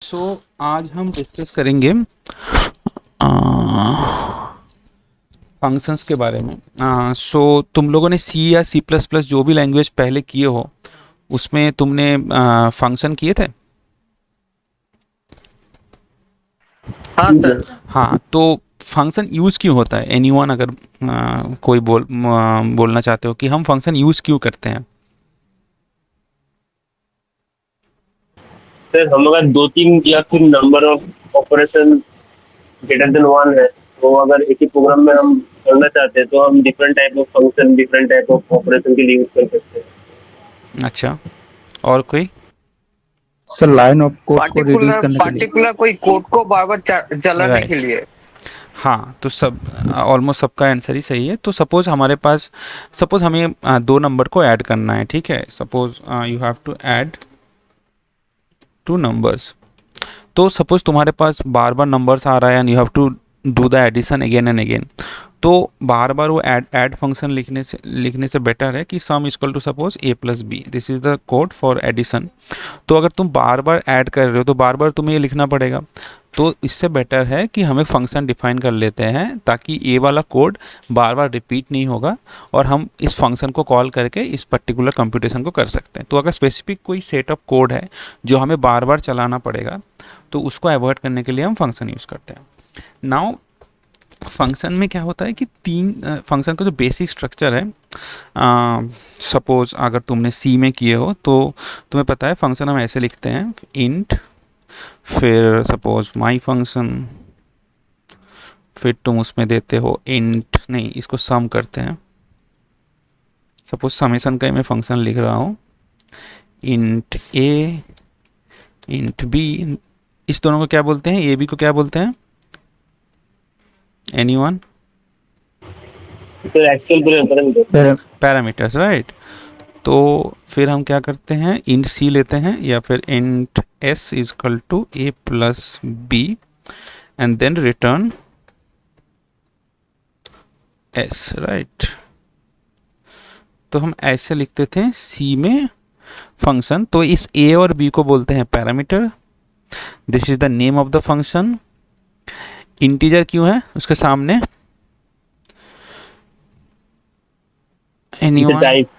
आज हम डिस्कस करेंगे फंक्शंस के बारे में। तुम लोगों ने सी या सी प्लस प्लस जो भी लैंग्वेज पहले किए हो उसमें तुमने फंक्शन किए थे। हाँ सर। हाँ, तो फंक्शन यूज़ क्यों होता है? एनीवन अगर कोई बोलना चाहते हो कि हम फंक्शन यूज़ क्यों करते हैं। सर हम अगर दो तीन या फिर number of operation greater than one है तो अगर एक ही प्रोग्राम में हम करना चाहते हैं तो हम different type of function different type of operation के लिए यूज कर सकते हैं। अच्छा, और कोई? सर लाइन ऑफ कोड को रिड्यूस पार्टिकुलर करने के लिए। पार्टिकुलर कोई कोड को बार बार चलाने के राइट। लिए। हाँ, तो सब ऑलमोस्ट सबका आंसर ही सही है। तो सपोज हमें दो नंबर को ऐड करना है, ठीक है। Suppose you have to add two numbers. तो सपोज तुम्हारे पास बार बार नंबर्स आ रहा है and you have to do the addition again and again. तो बार बार वो ऐड फंक्शन लिखने से बेटर है कि sum equal to suppose A plus B, this is the code for addition. तो अगर तुम बार बार ऐड कर रहे हो तो बार बार तुम्हें ये लिखना पड़ेगा। तो इससे बेटर है कि हम एक फंक्शन डिफाइन कर लेते हैं ताकि ये वाला कोड बार बार रिपीट नहीं होगा और हम इस फंक्शन को कॉल करके इस पर्टिकुलर कंप्यूटेशन को कर सकते हैं। तो अगर स्पेसिफिक कोई सेट ऑफ कोड है जो हमें बार बार चलाना पड़ेगा तो उसको अवॉइड करने के लिए हम फंक्शन यूज़ करते हैं। नाउ फंक्शन में क्या होता है कि तीन फंक्शन का जो बेसिक स्ट्रक्चर है, सपोज अगर तुमने सी में किए हो तो तुम्हें पता है फंक्शन हम ऐसे लिखते हैं इंट, फिर सपोज माई फंक्शन, फिर तुम उसमें देते हो इंट, नहीं इसको सम करते हैं। सपोज समेशन का मैं फंक्शन लिख रहा हूँ इंट ए इंट बी। इस दोनों को क्या बोलते हैं? ए बी को क्या बोलते हैं? Anyone? Sir actual parameters, right. तो फिर हम क्या करते हैं, इंट सी लेते हैं या फिर int S is equal to A plus B and then return S, right. तो हम ऐसे लिखते थे सी में फंक्शन। तो इस ए और बी को बोलते हैं parameter. This is the name of the function. Integer क्यों है उसके सामने? एनीवन? टाइप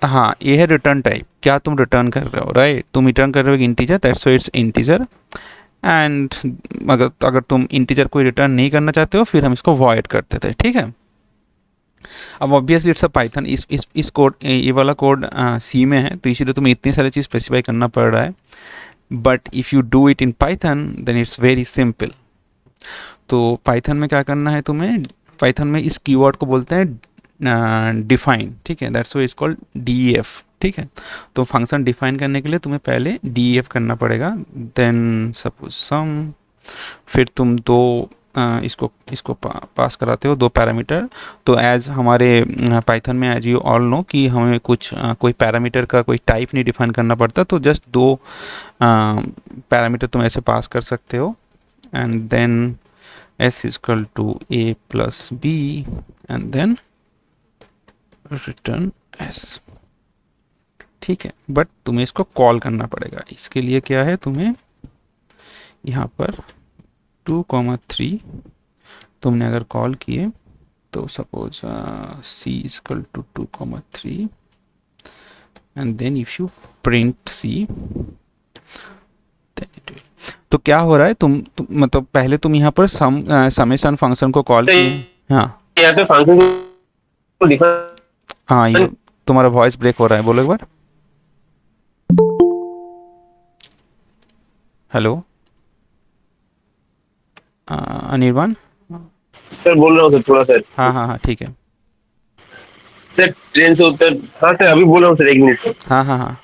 हाँ, ये है रिटर्न टाइप। क्या तुम रिटर्न कर रहे हो, राइट? तुम रिटर्न कर रहे हो integer, that's why it's integer. And अगर तुम इंटीजर कोई रिटर्न नहीं करना चाहते हो फिर हम इसको वॉइड करते थे, ठीक है। अब ऑब्वियसली इट्स अ पाइथन। इस कोड, ये वाला कोड सी में है तो इसीलिए तुम्हें इतनी सारी चीज़ स्पेसिफाई करना पड़ रहा है। But if you do it in Python then it's very simple. तो पाइथन में क्या करना है तुम्हें? पाइथन में इस कीवर्ड को बोलते हैं डिफाइन, ठीक है। That's why it's called DEF, ठीक है। तो फंक्शन डिफाइन करने के लिए तुम्हें पहले डीईएफ करना पड़ेगा, देन सपोज सम, फिर तुम दो इसको पास कराते हो, दो पैरामीटर। तो एज हमारे पाइथन में, एज यू ऑल नो, कि हमें कोई पैरामीटर का कोई टाइप नहीं डिफाइन करना पड़ता। तो जस्ट दो पैरामीटर तुम ऐसे पास कर सकते हो and then s is equal to a plus b and then return s, ठीक है। बट तुम्हें इसको कॉल करना पड़ेगा। इसके लिए क्या है, तुम्हें यहाँ पर 2,3 तुमने अगर कॉल किए तो suppose c is equal to 2,3 and then if you print c then it will। तो क्या हो रहा है, मतलब पहले तुम यहाँ पर समेशन फंक्शन को कॉल किए। हाँ यहाँ पे फंक्शन को डिफाइन। हाँ, ये तुम्हारा वॉइस ब्रेक हो रहा है, बोलो एक बार। हेलो अनिर्बान? सर बोल रहा हूँ सर थोड़ा सर। हाँ हाँ हाँ, ठीक है। सर ट्रेन से उतर। हाँ सर अभी बोल रहा हूँ सर, एक मिनट सर। हाँ हाँ हाँ।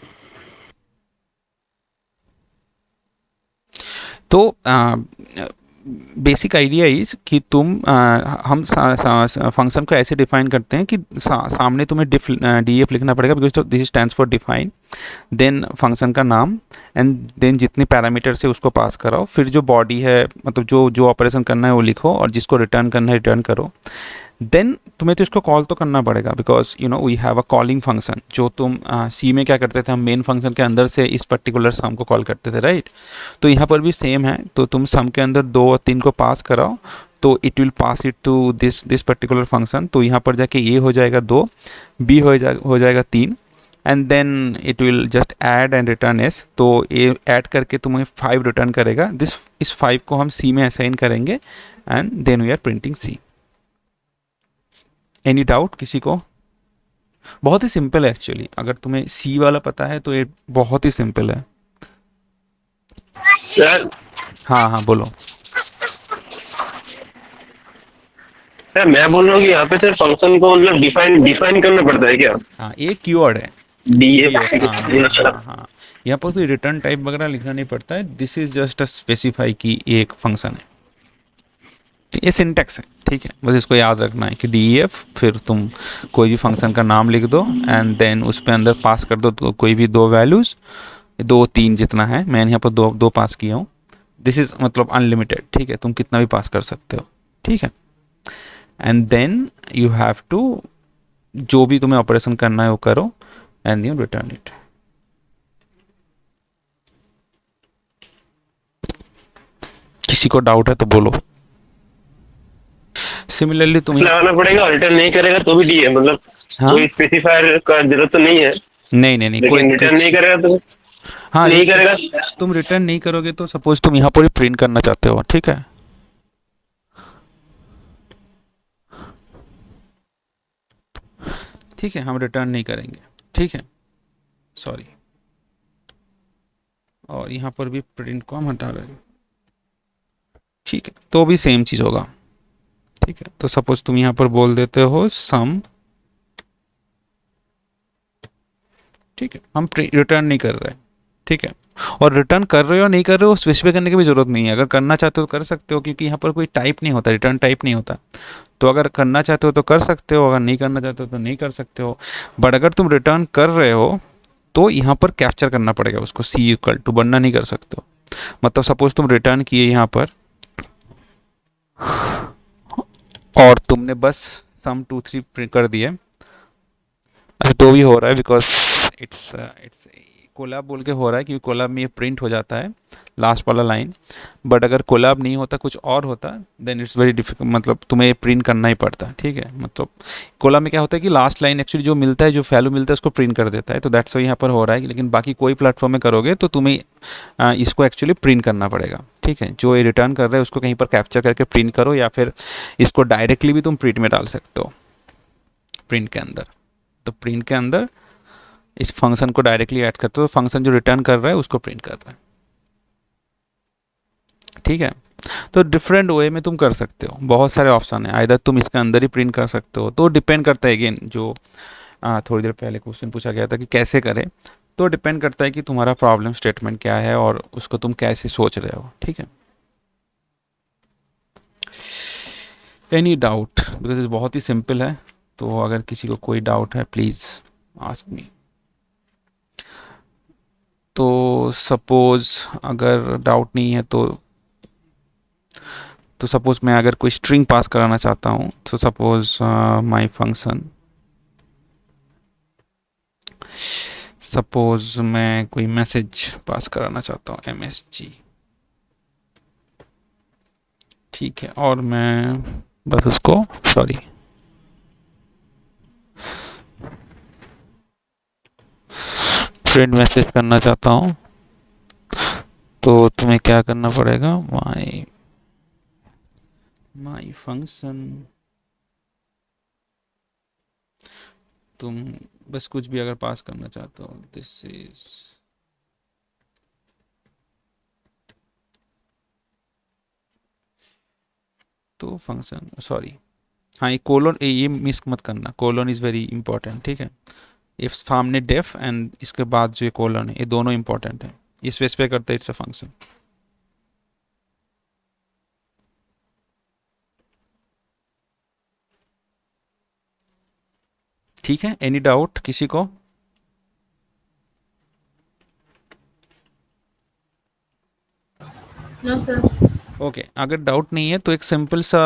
तो बेसिक आइडिया इज कि हम फंक्शन को ऐसे डिफाइन करते हैं कि सामने तुम्हें डीएफ लिखना पड़ेगा because this stands for define, then function का नाम एंड देन जितने पैरामीटर से उसको पास कराओ, फिर जो बॉडी है मतलब जो ऑपरेशन करना है वो लिखो और जिसको रिटर्न करना है रिटर्न करो। देन तुम्हें तो इसको कॉल तो करना पड़ेगा, because you know we have a calling function. जो तुम सी में क्या करते थे, हम मेन फंक्शन के अंदर से इस पर्टिकुलर सम को कॉल करते थे, राइट? तो यहाँ पर भी सेम है। तो तुम सम के अंदर 2 और 3 को पास कराओ, तो it will pass it to this particular function. तो यहाँ पर जाके ए हो जाएगा 2, बी हो जाएगा 3, and then it will just add and return S. तो ए ऐड करके तुम्हें 5 रिटर्न करेगा। इस 5 को हम सी में असाइन करेंगे, and then we are printing C. Any doubt किसी को? बहुत ही सिंपल है एक्चुअली। अगर तुम्हें सी वाला पता है तो ये बहुत ही सिंपल है। सर हाँ हाँ बोलो। सर मैं बोल रहा हूँ कि यहाँ पे सर फंक्शन को मतलब डिफाइन डिफाइन करना पड़ता है क्या? हाँ, ये कीवर्ड है। डी DF, हाँ हाँ एफ। हाँ हाँ। यहाँ पर कोई रिटर्न टाइप वगैरह लिखना नहीं पड़ता है। This is just a specify कि ये एक फंक्शन है। ये सिंटेक्स है, ठीक है? बस इसको याद रखना है कि DEF, फिर तुम कोई भी फंक्शन का नाम लिख दो, एंड देन उस पे अंदर पास कर दो तो कोई भी 2 वैल्यूज, 2 3 जितना है। मैंने यहाँ पर दो पास किया हूँ। दिस इज मतलब अनलिमिटेड, ठीक है? तुम कितना भी पास कर सकते हो, ठीक है? And then you have to, जो भी तुम्हें ऑपरेशन करना है वो करो, एंड यू रिटर्न इट। किसी को डाउट है तो बोलो। सिमिलरली तुम लगाना पड़ेगा, रिटर्न नहीं करेगा तो भी डी है मतलब। हाँ कोई स्पेसिफायर का जरूरत तो नहीं है, नहीं कोई लेकिन रिटर्न नहीं करेगा तो हाँ नहीं करेगा। तुम रिटर्न नहीं करोगे तो सपोज तुम यहाँ पर ही प्रिंट करना चाहते हो, ठीक है? ठीक है, हम रिटर्न नहीं करेंगे, ठीक है? सॉरी। और यहाँ पर भी प्रिंट को हम हटा रहे हैं, ठीक है? तो भी सेम चीज होगा, ठीक है? तो सपोज तुम यहाँ पर बोल देते हो सम, ठीक है? हम रिटर्न नहीं कर रहे, ठीक है? और रिटर्न कर रहे हो नहीं कर रहे हो स्पेसिफाई करने की भी जरूरत नहीं है। अगर करना चाहते हो तो कर सकते हो, क्योंकि यहाँ पर कोई टाइप नहीं होता, रिटर्न टाइप नहीं होता। तो अगर करना चाहते हो तो कर सकते हो, अगर नहीं करना चाहते हो तो नहीं कर सकते हो। बट अगर तुम रिटर्न कर रहे हो तो यहाँ पर कैप्चर करना पड़ेगा उसको, सी इक्वल टू, वरना नहीं कर सकते हो। मतलब सपोज तुम रिटर्न किए यहाँ पर, और तुमने बस सम 2 3 कर दिए। अच्छा, तो भी हो रहा है बिकॉज इट्स कोलैब बोल के हो रहा है, क्योंकि कोलैब में ये प्रिंट हो जाता है लास्ट वाला लाइन। बट अगर कोलैब नहीं होता, कुछ और होता, देन इट्स वेरी डिफिकल्ट, मतलब तुम्हें प्रिंट करना ही पड़ता है, ठीक है? मतलब कोलैब में क्या होता है कि लास्ट लाइन एक्चुअली जो मिलता है, जो वैल्यू मिलता है उसको प्रिंट कर देता है। तो दैट्स वाई यहाँ पर हो रहा है। लेकिन बाकी कोई प्लेटफॉर्म में करोगे तो तुम्हें इसको एक्चुअली प्रिंट करना पड़ेगा, ठीक है? जो ये रिटर्न कर रहे हैं उसको कहीं पर कैप्चर करके प्रिंट करो, या फिर इसको डायरेक्टली भी तुम प्रिंट में डाल सकते हो, प्रिंट के अंदर। तो प्रिंट के अंदर इस फंक्शन को डायरेक्टली ऐड करते हो, तो फंक्शन जो रिटर्न कर रहा है उसको प्रिंट कर रहा है, ठीक है? तो डिफरेंट वे में तुम कर सकते हो, बहुत सारे ऑप्शन है। आइदर तुम इसके अंदर ही प्रिंट कर सकते हो, तो डिपेंड करता है अगेन, जो थोड़ी देर पहले क्वेश्चन पूछा गया था कि कैसे करें, तो डिपेंड करता है कि तुम्हारा प्रॉब्लम स्टेटमेंट क्या है और उसको तुम कैसे सोच रहे हो, ठीक है? Any doubt? बिकॉज बहुत ही सिंपल है। तो अगर किसी को कोई डाउट है प्लीज़ आस्क मी। तो सपोज अगर डाउट नहीं है तो सपोज मैं अगर कोई स्ट्रिंग पास कराना चाहता हूँ, तो सपोज माय फंक्शन, सपोज मैं कोई मैसेज पास कराना चाहता हूँ MSG, ठीक है? और मैं बस उसको, सॉरी, प्रिंट मैसेज करना चाहता हूँ, तो तुम्हें क्या करना पड़ेगा? माई फंक्शन, तुम बस कुछ भी अगर पास करना चाहते हो, दिस इज, तो फंक्शन, सॉरी, हाँ ये कोलोन, ये मिस मत करना, कोलोन इज वेरी इंपॉर्टेंट, ठीक है? इफ सामने डेफ एंड इसके बाद जो ये कोलन है, ये दोनों इंपॉर्टेंट है। ये स्पेसिफाई करता है इट्स अ फंक्शन, ठीक है? एनी डाउट किसी को? No sir. ओके, अगर डाउट नहीं है तो एक सिंपल सा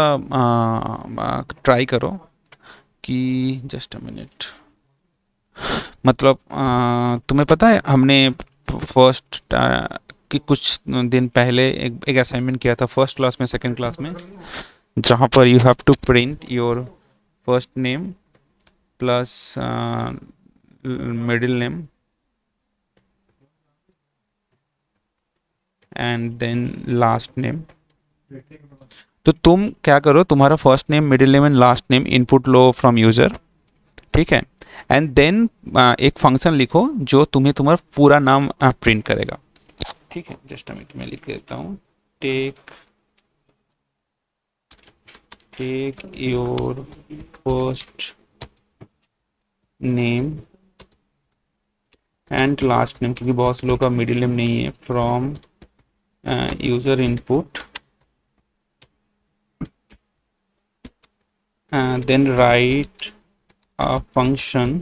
ट्राई करो। कि जस्ट अ मिनट, मतलब तुम्हें पता है हमने फर्स्ट कि कुछ दिन पहले एक असाइनमेंट किया था फर्स्ट क्लास में, सेकंड क्लास में, जहाँ पर you have to print your first name plus middle name and then last name. तो तुम क्या करो, तुम्हारा first name, middle name and last name input लो फ्रॉम यूज़र, ठीक है, एंड देन एक फंक्शन लिखो जो तुम्हें तुम्हारा पूरा नाम प्रिंट करेगा, ठीक है। जस्ट मिनट में लिख देता हूँ, take your first name and last name, क्योंकि बहुत से लोग का मिडिल नेम नहीं है, from user input, then write a function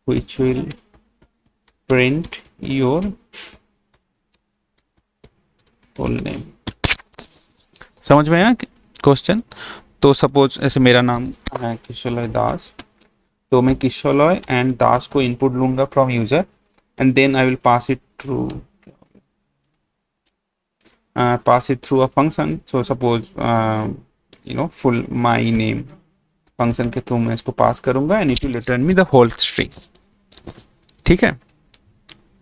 which will print your full name। समझ में आया क्वेश्चन? तो सपोज ऐसे मेरा नाम है किशोलय दास, तो मैं किशोलय एंड दास को इनपुट लूंगा from user and then I will pass it through a function. So suppose full my name function के थ्रू मैं इसको पास करूंगा and it will return me the whole string, ठीक है।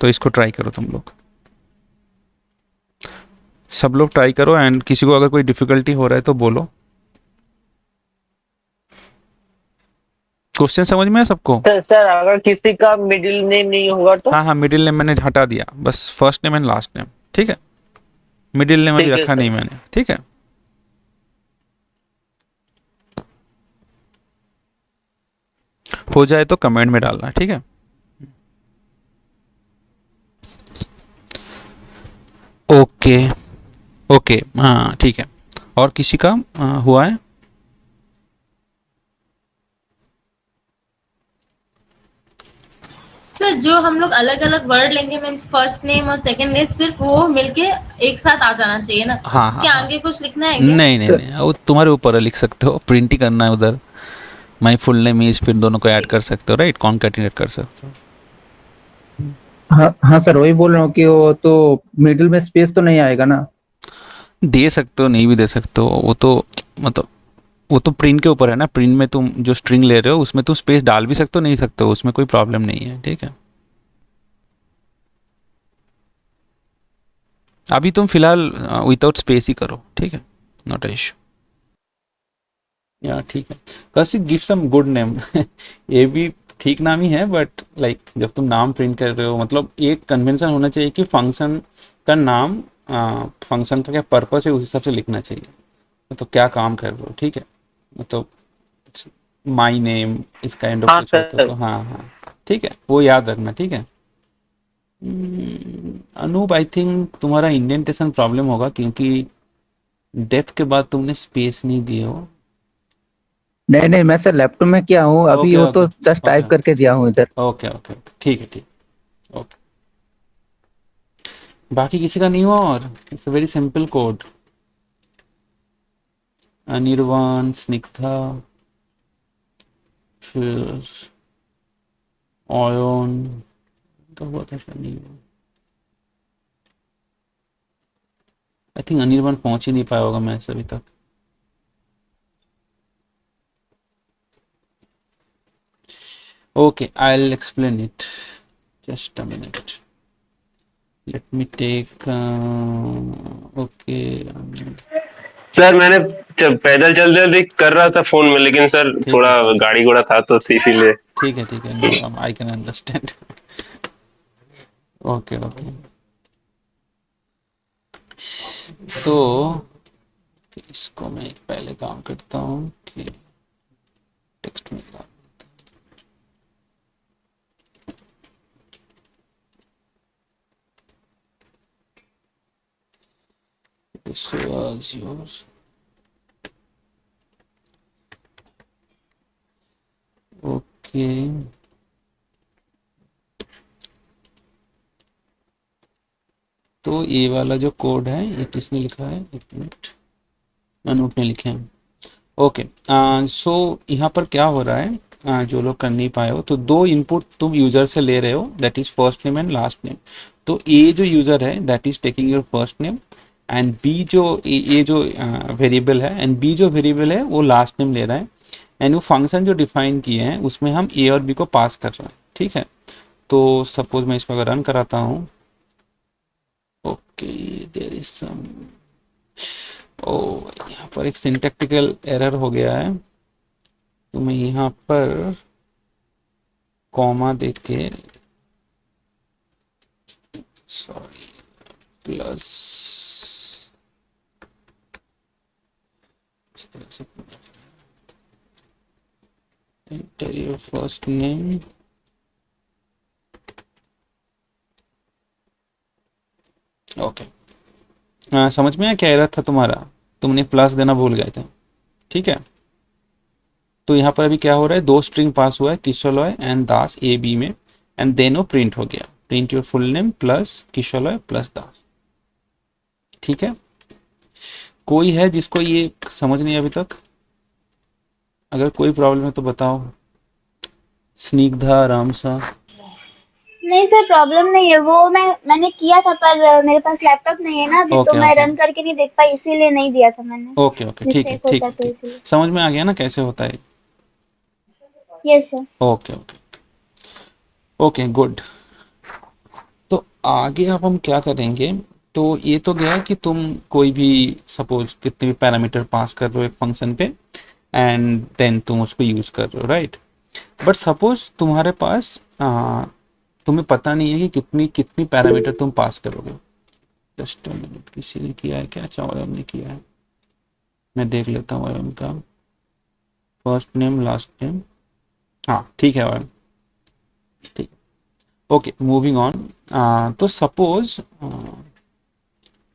तो इसको ट्राई करो तुम लोग, सब लोग ट्राई करो, एंड किसी को अगर कोई डिफिकल्टी हो रहा है तो बोलो। क्वेश्चन समझ में है सबको? सर अगर किसी का मिडिल नेम नहीं होगा तो? हाँ हाँ, मिडिल नेम मैंने हटा दिया, बस first name and last name, ठीक है। मिडिल नेम अभी ठीक है रखा सर। नहीं मैंने, ठीक है। हो जाए तो कमेंट में डालना, ठीक है। ओके ओके, हाँ ठीक है। और किसी का हुआ है? सर जो हम लोग अलग अलग वर्ड लेंगे, मीन्स फर्स्ट नेम और सेकंड नेम, सिर्फ वो मिलके एक साथ आ जाना चाहिए ना? हाँ उसके हाँ आगे कुछ लिखना है हाँ, क्या? नहीं नहीं नहीं, वो तुम्हारे ऊपर है, लिख सकते हो, प्रिंट ही करना है उधर, माई फुल नेम इज, फिर दोनों को ऐड कर सकते हो, राइट, कॉन्कैटिनेट कर सकते हो। हाँ हाँ सर, वही बोल रहा हूँ कि वो तो मिडिल में स्पेस तो नहीं आएगा ना? दे सकते हो, नहीं भी दे सकते हो, वो तो मतलब वो तो प्रिंट के ऊपर है ना। प्रिंट में तुम जो स्ट्रिंग ले रहे हो उसमें तुम स्पेस डाल भी सकते हो, नहीं सकते हो, उसमें कोई प्रॉब्लम नहीं है, ठीक है। अभी तुम फिलहाल विदाउट स्पेस ही करो, ठीक है, नॉट अ इशू। या ठीक है, Kaushik give some good name ये भी ठीक नाम ही है, बट लाइक जब तुम नाम प्रिंट कर रहे हो, मतलब एक कन्वेंशन होना चाहिए कि फंक्शन का नाम, फंक्शन का क्या पर्पस है उस हिसाब से लिखना चाहिए, मतलब क्या काम कर रहे हो, ठीक है। मतलब माई नेम इस काइंड ऑफ हाँ कुछ होता सर। तो हाँ हाँ ठीक है, वो याद रखना, ठीक है। अनूप, आई थिंक तुम्हारा इंडेंटेशन प्रॉब्लम होगा, क्योंकि डेफ के बाद तुमने स्पेस नहीं दिए हो। नहीं नहीं, मैं सर लैपटॉप में क्या हूँ अभी, ओके वो ओके तो जस्ट ओके टाइप करके दिया हूँ इधर। ओके ओके ठीक है, ठीक, ओके। बाकी किसी का नहीं हुआ? और it's a very simple code. Anirban, Snigdha, फिर ऑयन का हुआ था, शायद नहीं हुआ। आई थिंक अनिर्वाण पहुंच ही नहीं पाया होगा मैच अभी तक। Okay, I'll explain it. Just a minute. Let me take. Okay. Sir मैंने पैदल चल जल्दी कर रहा था फोन में, लेकिन सर ठीक थोड़ा है गाड़ी घोड़ा था तो इसीलिए। ठीक है ठीक है, no problem, I can understand. Okay okay, तो इसको मैं एक पहले काम करता हूँ कि टेक्स्ट में काम। This was yours. ओके, तो ये वाला जो कोड है ये किसने लिखा है? एक मिनट, अनूप ने लिखे हैं। ओके, सो यहाँ पर क्या हो रहा है, जो लोग कर नहीं पाए हो, तो दो इनपुट तुम यूजर से ले रहे हो, that is first name and last name. तो ए जो यूजर है that is taking your first name, and B जो ये जो वेरिएबल है, एंड बी जो वेरिएबल है वो लास्ट नेम ले रहा है, एंड वो फंक्शन जो डिफाइन किए हैं उसमें हम ए और बी को पास कर रहे हैं, ठीक है। तो सपोज मैं इसको अगर रन कराता हूँ, ओके देयर इज सम, ओ यहाँ पर एक सिंटैक्टिकल एरर हो गया है, तो मैं यहाँ पर कॉमा देख के, सॉरी, प्लस इस तरह से enter your first name, okay. समझ में आया क्या एरर था तुम्हारा, तुमने प्लस देना भूल गए थे, ठीक है। तो यहाँ पर अभी क्या हो रहा है, दो स्ट्रिंग पास हुआ है, किशोरॉय एंड दास ए बी में, एंड देन वो प्रिंट हो गया, print your full name plus किशोरॉय प्लस दास, ठीक है। कोई है जिसको ये समझ नहीं अभी तक? अगर कोई प्रॉब्लम है तो बताओ। स्निग्धा, रामसा। नहीं सर, प्रॉब्लम नहीं है। वो मैंने किया था, पर मेरे पास लैपटॉप नहीं है ना अभी, तो ओके मैं ओके रन करके नहीं देख पाई, इसीलिए नहीं दिया था मैंने। ओके ओके, ठीक है मिस्टेक ठीक होता है तो ठीक, इसलिए। समझ में आ गया ना कैसे होता है। Yes sir. Okay okay okay, good. तो आगे अब हम क्या करेंगे, तो ये तो गया कि तुम कोई भी सपोज कितने भी पैरामीटर पास कर रहे हो एक फंक्शन पे, एंड देन तुम उसको यूज कर रहे हो, राइट। बट सपोज तुम्हारे पास तुम्हें पता नहीं है कि कितनी कितनी पैरामीटर तुम पास करोगे। जस्ट मिनट, किसी ने किया है क्या? अच्छा, वयम ने किया है, मैं देख लेता हूँ वयम का फर्स्ट नेम लास्ट नेम, हाँ ठीक है वयम, ठीक। Okay, moving on. तो सपोज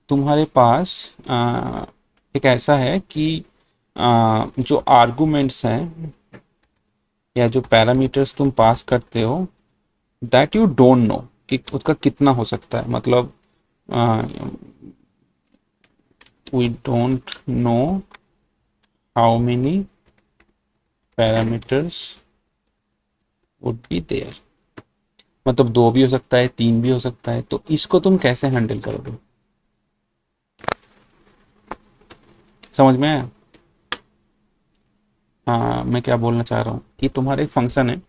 तुम्हारे पास एक ऐसा है कि जो आर्गुमेंट्स हैं या जो पैरामीटर्स तुम पास करते हो, दैट यू डोंट नो कि उसका कितना हो सकता है, मतलब we don't know how many parameters would be there, मतलब 2 भी हो सकता है, 3 भी हो सकता है। तो इसको तुम कैसे हैंडल करोगे, समझ में आया? हाँ, मैं क्या बोलना चाह रहा हूँ कि तुम्हारा एक फंक्शन है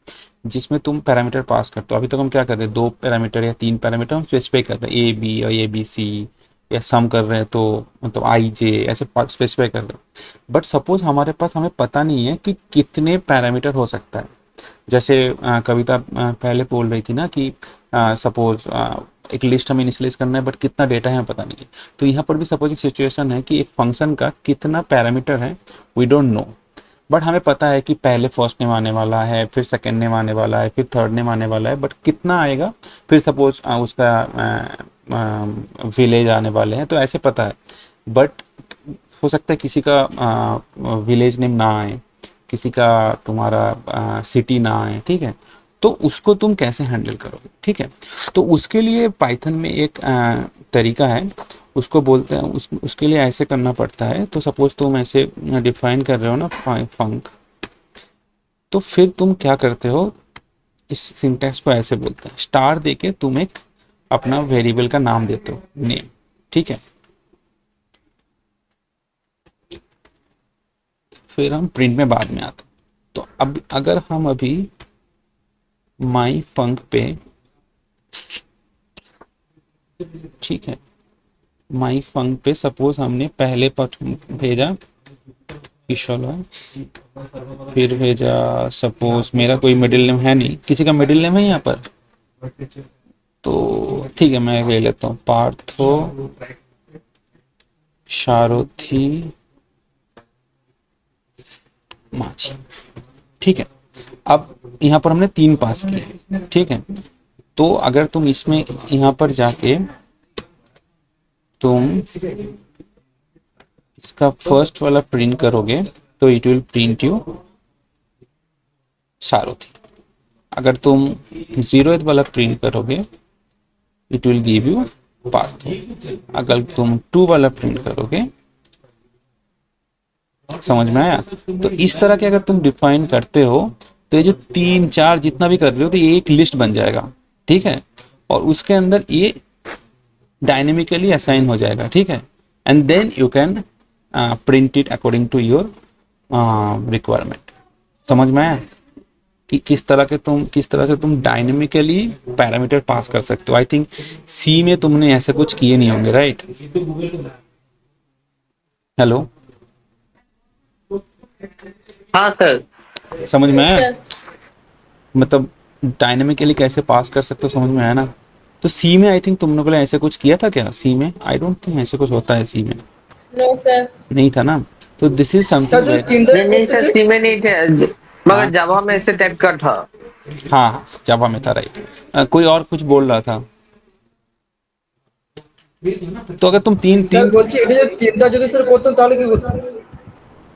जिसमें तुम पैरामीटर पास करते हो। अभी तक हम क्या कर रहे हैं, 2 पैरामीटर या 3 पैरामीटर हम स्पेसिफाई कर रहे हैं, ए बी या ए बी सी, या सम कर रहे हैं तो मतलब आई जे, ऐसे स्पेसिफाई कर रहे हैं। बट सपोज हमारे पास, हमें पता नहीं है कि कितने पैरामीटर हो सकता है। जैसे कविता पहले बोल रही थी ना कि सपोज एक लिस्ट हमें इनिशियलाइज करना है, बट कितना डेटा है हमें पता नहीं है। तो यहाँ पर भी सपोज एक सिचुएशन है कि एक फंक्शन का कितना पैरामीटर है, वी डोंट नो, बट हमें पता है कि पहले फर्स्ट नेम आने वाला है, फिर सेकंड नेम आने वाला है, फिर थर्ड नेम आने वाला है, बट कितना आएगा, फिर सपोज उसका विलेज आने वाले हैं, तो ऐसे पता है। बट हो सकता है किसी का विलेज नेम ना आए, किसी का तुम्हारा सिटी ना आए, ठीक है। तो उसको तुम कैसे हैंडल करोगे, ठीक है। तो उसके लिए पाइथन में एक तरीका है, उसको बोलते हैं, उसके लिए ऐसे करना पड़ता है। तो सपोज तुम ऐसे डिफाइन कर रहे हो ना फंक, तो फिर तुम क्या करते हो, इस सिंटैक्स को ऐसे बोलते हैं, स्टार देके तुम एक अपना वेरिएबल का नाम देते हो, नेम, ठीक है। फिर हम प्रिंट में बाद में आते हैं। तो अब अगर हम अभी माई फंक पे, ठीक है, माई फंक पे सपोज हमने पहले पथ भेजा किशोर, फिर भेजा, सपोज मेरा कोई मिडिल नेम है नहीं, किसी का मिडिल नेम है यहाँ पर, तो ठीक है मैं ले लेता हूँ, पार्थो शारोथी माझी, ठीक है। अब यहाँ पर हमने 3 पास किए, ठीक है। तो अगर तुम इसमें यहाँ पर जाके तुम इसका फर्स्ट वाला प्रिंट करोगे तो इट विल प्रिंट यू सारोथी। अगर तुम 0th वाला प्रिंट करोगे it will give you Partho. अगर तुम 2 वाला प्रिंट करोगे समझ में आया? तो इस तरह के अगर तुम डिफाइन करते हो तो ये जो 3 4 जितना भी कर रहे हो तो ये एक लिस्ट बन जाएगा, ठीक है, और उसके अंदर ये डायनेमिकली असाइन हो जाएगा, ठीक है, and then you can print it according to your requirement. समझ में आया कि किस तरह से तुम डायनेमिकली पैरामीटर पास कर सकते हो। आई थिंक सी में तुमने ऐसे कुछ किए नहीं होंगे, राइट? हेलो, हाँ सर। समझ में आया? सर मतलब डायनेमिकली कैसे पास कर सकते हो, समझ में आया ना? तो सी में आई थिंक तुम लोगों ने ऐसे कुछ किया था क्या? सी में आई डोंट थिंक ऐसे कुछ होता है सी में, नो सर। नहीं था ना? तो दिस इज सर समथिंग जो वेरी, किंडर नहीं सर, सी में नहीं थे, हाँ। मगर जावा में ऐसे टाइप का था। हाँ जावा में था, राइट। कोई और कुछ बोल रहा था, तो अगर तुम तीन স্যার तीन বলছি এটা যে তিনটা যদি স্যার করতাম তাহলে কি করতাম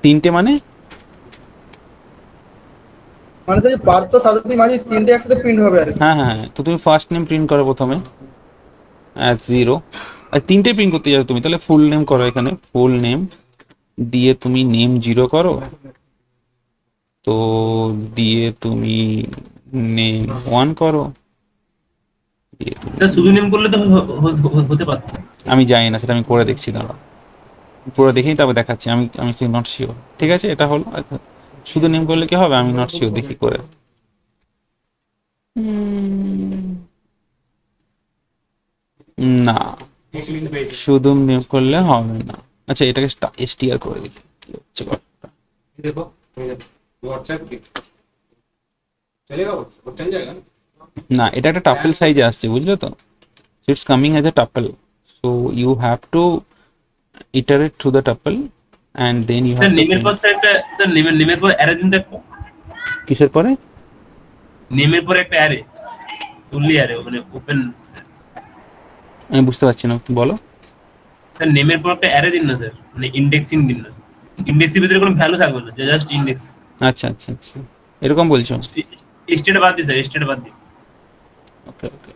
तीनटे माने মানে স্যার পার্থ সারথি মাঝি তিনটে একসাথে প্রিন্ট হবে আর কি हाँ हाँ हाँ, तो তুমি ফার্স্ট নেম প্রিন্ট করো প্রথমে অ্যাজ 0, আর তিনটে প্রিন্ট করতে যাও তুমি, তাহলে ফুল নেম করো, এখানে ফুল নেম দিয়ে তুমি নেম 0 করো, তো দিয়ে তুমি নেম 1 করো, দিয়ে তুমি- স্যার শুধু নেম করলে তো হতে পারত। আমি জানি না, সেটা আমি করে দেখছি, দাঁড়াও পুরো দেখেই তবে দেখাচ্ছি। আমি আমি নট শিওর, ঠিক আছে, এটা হলো আচ্ছা, শুধু নেম করলে কি হবে আমি নট শিওর, দেখি করে। না, শুধু নেম করলে হবে না। আচ্ছা এটাকে এসটিআর করে দেখি কি হচ্ছে ব্যাপারটা। না এটা একটা টাপল সাইজে আসছে, বুঝলে তো? It's coming as a tuple, so you have to iterate through the tuple and then you sir have নেমের পর টু। স্যার একটা স্যার নেমের পর অ্যারে দিন তো একটা। কিসের পরে? নেমের পর একটা অ্যারে, ফুললি অ্যারে মানে ওপেন। আমি বুঝতে পারছি না, বলো। স্যার নেমের পর একটা অ্যারে দিন না স্যার, মানে ইন্ডেক্সিং দিন না। ইন্ডেক্সের ভিতরে কোনো ভ্যালু থাকবে না, জাস্ট ইন্ডেক্স। আচ্ছা আচ্ছা আচ্ছা, এরকম বলছো? স্টেট বাদ দিই স্যার, স্টেট বাদ দিই। ওকে ওকে,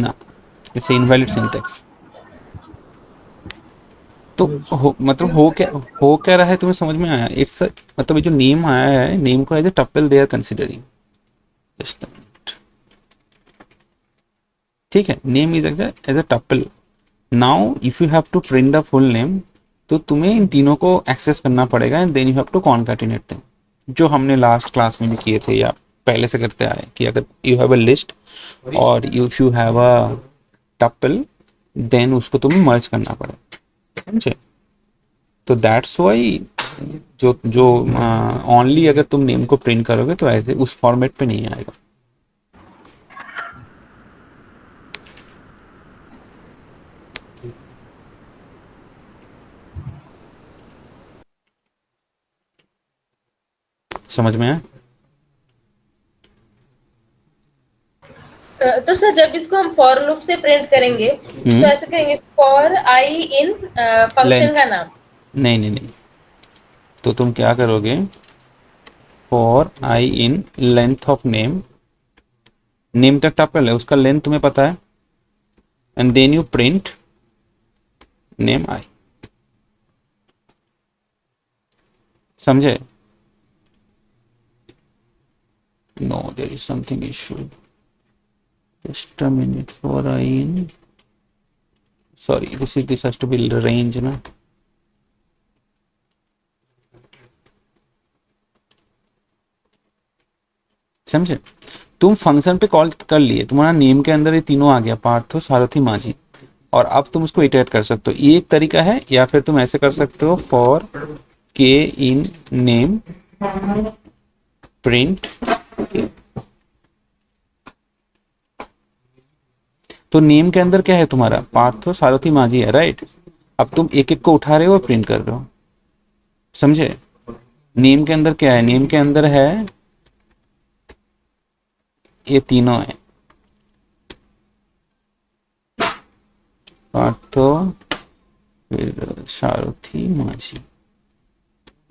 ना, इट्स इनवैलिड सिंटैक्स। तो हो क्या रहा है तुम्हें समझ में आया? इट्स मतलब ये जो नेम आया है, नेम को as a tuple they are considering, just a minute, ठीक है, name is as a tuple. Now if you have to print the full name, तो तुम्हें इन तीनों को एक्सेस करना पड़ेगा and then you have to concatenate them, जो हमने लास्ट क्लास में भी किए थे या पहले से करते आए कि अगर यू हैव अ लिस्ट और if you have a tuple then उसको तुम्हें मर्ज करना पड़ेगा, समझे? तो दैट्स वाई जो ओनली अगर तुम नेम को प्रिंट करोगे तो ऐसे उस फॉर्मेट पे नहीं आएगा। समझ में आया? तो सर जब इसको हम फॉर लूप से प्रिंट करेंगे तो ऐसे करेंगे for I in function Length. का नाम। नहीं नहीं नहीं, तो तुम क्या करोगे, for I in length of name, name तक टपल है उसका लेंथ तुम्हें पता है, and then you print name I, समझे? No, there is something issue. Just a minute, for I in. Sorry, this has to be range, ना? समझे? तुम फंक्शन पे कॉल कर लिए, तुम्हारा नेम के अंदर ये तीनों आ गया, पार्थो सारथी माझी, और अब तुम उसको इटरेट कर सकते हो। ये एक तरीका है, या फिर तुम ऐसे कर सकते हो, फॉर के इन नेम प्रिंट के। तो नेम के अंदर क्या है तुम्हारा, पार्थो सारथी माझी है, राइट? अब तुम एक एक को उठा रहे हो और प्रिंट कर रहे हो, समझे? नेम के अंदर क्या है, नेम के अंदर है ये तीनों है, पार्थो फिर सारथी माझी,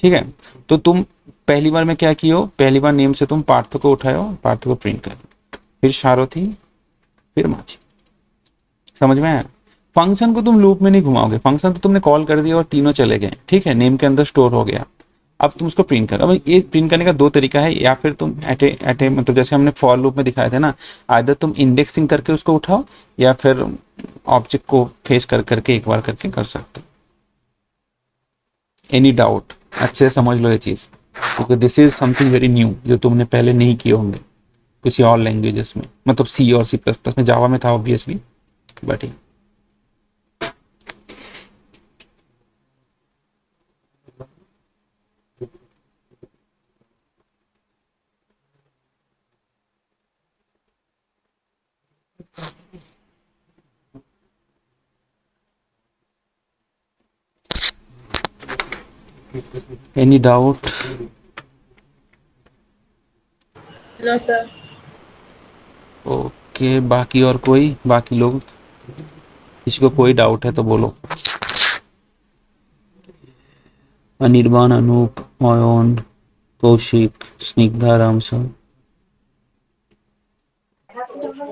ठीक है? तो तुम पहली बार में क्या किए हो, पहली बार नेम से तुम पार्थो को उठाए हो, पार्थो को प्रिंट कर, फिर सारथी, फिर माझी। समझ में आया? फंक्शन को तुम लूप में नहीं घुमाओगे, फंक्शन तो तुमने कॉल कर दिया और तीनों चले गए, ठीक है, नेम के अंदर स्टोर हो गया। अब तुम उसको प्रिंट करो। अब ये प्रिंट करने का दो तरीका है, या फिर तुम एटे मतलब जैसे हमने फॉर लूप में दिखाए थे ना, आइदर तुम इंडेक्सिंग करके उसको उठाओ या फिर ऑब्जेक्ट को फेस कर करके एक बार करके कर सकते हो। Any doubt? अच्छे से समझ लो ये चीज, क्योंकि this is something very new जो तुमने पहले नहीं किए होंगे किसी और लैंग्वेजेस में, मतलब सी और सी प्लस प्लस में, जावा में था obviously, but any doubt? No sir. Okay, बाकी और कोई, बाकी लोग किसी को कोई डाउट है तो बोलो। अनिर्बाण, अनूप, अयन, कौशिक, स्निग्धा, राम सर।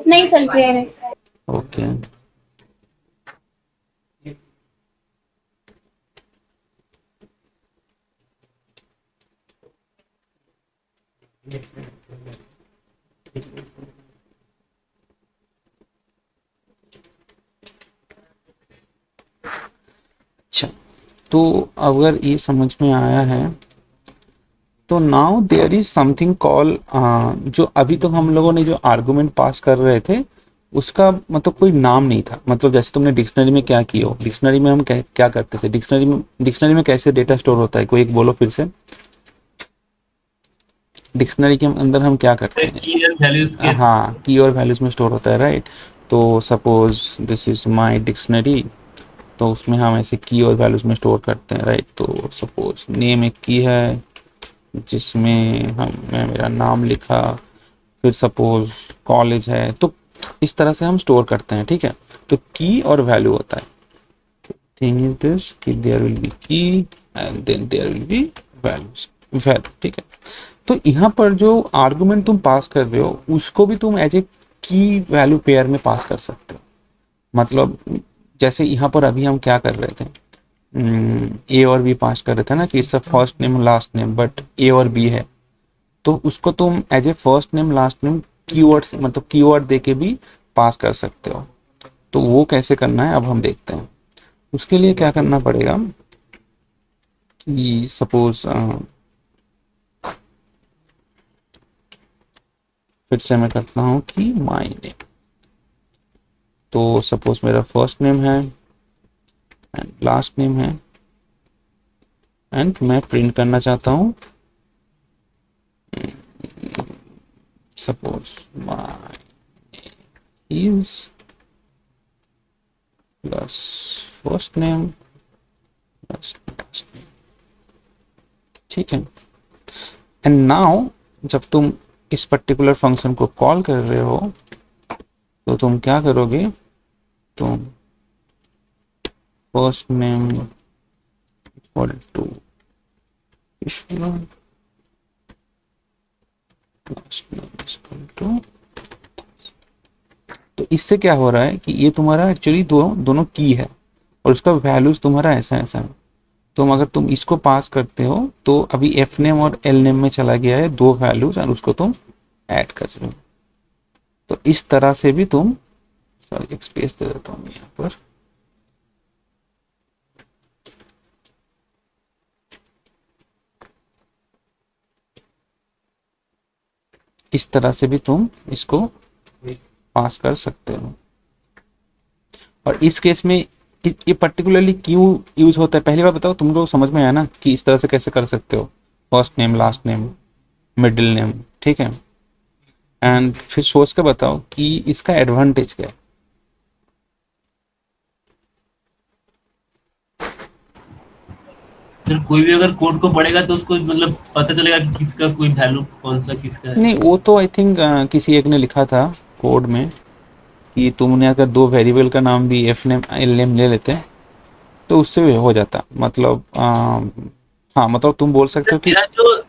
नहीं सर, क्लियर है। ओके, अच्छा, तो अगर ये समझ में आया है तो now there is something call, जो अभी तो हम लोगों ने जो आर्गुमेंट पास कर रहे थे उसका मतलब कोई नाम नहीं था। मतलब जैसे तुमने डिक्शनरी में क्या किया हो, डिक्शनरी में हम क्या करते थे, डिक्शनरी में कैसे डेटा स्टोर होता है, कोई एक बोलो फिर से। डिक्शनरी के अंदर हम क्या करते हैं? की एंड वैल्यूज के। हाँ, की और वैल्यूज में स्टोर होता है, राइट। तो suppose this is my dictionary, तो उसमें हम ऐसे की और वैल्यूज में स्टोर करते हैं, राइट। तो सपोज नेम एक की है जिसमें मैं मेरा नाम लिखा, फिर सपोज कॉलेज है, तो इस तरह से हम स्टोर करते हैं, ठीक है। तो की और वैल्यू होता है। थिंग इज दिस कि there will be key and then there will be values, value, ठीक है। तो यहाँ पर जो आर्गुमेंट तुम पास कर रहे हो उसको भी तुम एज ए की वैल्यू पेयर में पास कर सकते हो। मतलब जैसे यहाँ पर अभी हम क्या कर रहे थे, ए और बी पास कर रहे थे ना कि it's a first name last name, but A और बी है, तो उसको तुम as a first name last name keyword मतलब कीवर्ड देके भी पास कर सकते हो। तो वो कैसे करना है अब हम देखते हैं। उसके लिए क्या करना पड़ेगा कि सपोज फिर से मैं करता हूँ कि माय नेम, तो सपोज मेरा फर्स्ट नेम है एंड लास्ट नेम है एंड मैं प्रिंट करना चाहता हूँ suppose my name is plus first name plus last name, ठीक है। एंड नाउ जब तुम इस पर्टिकुलर फंक्शन को कॉल कर रहे हो तो तुम क्या करोगे, तुम first name equal to last name equal to, तो इससे क्या हो रहा है कि ये तुम्हारा एक्चुअली दोनों की है और उसका वैल्यूज तुम्हारा ऐसा ऐसा है। तो अगर तुम इसको पास करते हो तो अभी एफ नेम और एल नेम में चला गया है दो वैल्यूज और उसको तुम ऐड कर रहे हो। तो इस तरह से भी तुम, सॉरी एक स्पेस दे देता हूँ यहाँ पर, इस तरह से भी तुम इसको पास कर सकते हो। और इस केस में ये पर्टिकुलरली क्यों यूज होता है, पहली बार बताओ तुम लोग समझ में आया ना कि इस तरह से कैसे कर सकते हो, first name last name middle name, ठीक है। एंड फिर सोच के बताओ कि इसका एडवांटेज क्या है। सर कोई भी अगर कोड को पढ़ेगा तो उसको मतलब पता चलेगा कि किसका कोई वैल्यू कौन सा किसका है। नहीं, वो तो आई थिंक किसी एक ने लिखा था कोड में कि तुमने अगर दो वेरिएबल का नाम भी एफ नेम एल नेम ले लेते तो उससे हो जाता। मतलब हाँ, मतलब तुम बोल सकते हो कि मेरा जो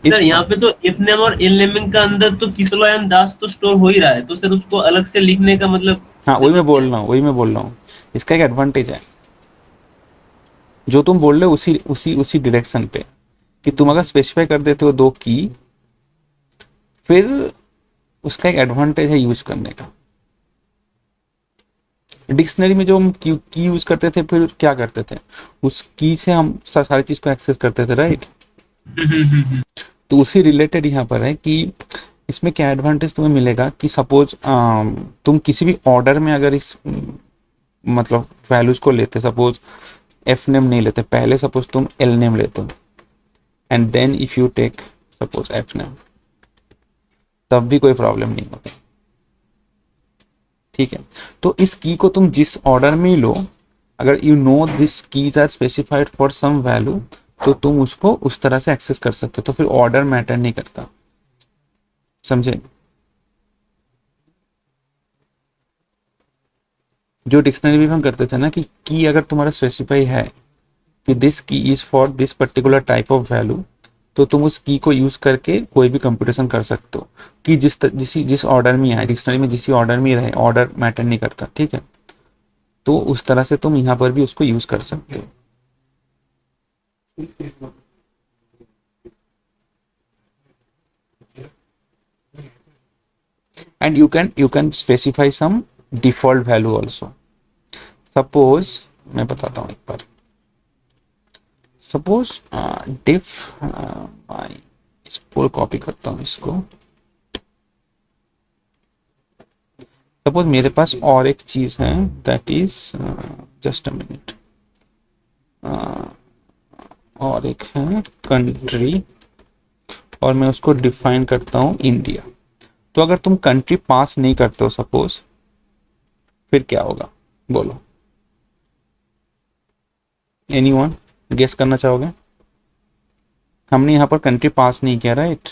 सर यहाँ पे तो इफ नेम और इल नेमिंग का अंदर तो किसलॉयन दास तो स्टोर हो ही रहा है, तो सर उसको अलग से लिखने का मतलब हाँ वही मैं बोल रहा हूँ, इसका एक एडवांटेज है जो तुम बोल रहे हो उसी उसी उसी डायरेक्शन पे, कि तुम अगर स्पेसिफाई कर देते हो 2 की, फिर उसका एक एडवांटेज है यूज करने का। डिक्शनरी में जो हम की यूज करते थे, फिर क्या करते थे, उस की से हम सारी चीज को एक्सेस करते थे, राइट। तो उसी रिलेटेड यहाँ पर है कि इसमें क्या एडवांटेज तुम्हें मिलेगा कि सपोज तुम किसी भी ऑर्डर में अगर इस मतलब वैल्यूज को लेते, सपोज एफ नेम नहीं लेते पहले, सपोज तुम एल नेम लेते हो and then if you take suppose F name, तब भी कोई प्रॉब्लम नहीं होता, ठीक है। तो इस की को तुम जिस ऑर्डर में ही लो, अगर you know this keys are specified for some value, तो तुम उसको उस तरह से एक्सेस कर सकते हो, तो फिर ऑर्डर मैटर नहीं करता, समझे। जो डिक्शनरी में हम करते थे ना कि की अगर तुम्हारा स्पेसिफाई है कि दिस की is for this particular type of value, तो तुम उस की को यूज करके कोई भी कंप्यूटेशन कर सकते हो, कि जिस ऑर्डर में आए, डिक्शनरी में जिस ऑर्डर में रहे, ऑर्डर मैटर नहीं करता, ठीक है। तो उस तरह से तुम यहाँ पर भी उसको यूज कर सकते हो। and you can specify some default value also. Suppose मैं बताता हूँ एक बार, suppose diff इस पूरा कॉपी करता हूँ इसको, सपोज मेरे पास और एक चीज है that is just a minute, और एक है कंट्री और मैं उसको डिफाइन करता हूँ इंडिया। तो अगर तुम कंट्री पास नहीं करते हो सपोज, फिर क्या होगा बोलो, एनीवन गेस करना चाहोगे। हमने यहाँ पर कंट्री पास नहीं किया, राइट।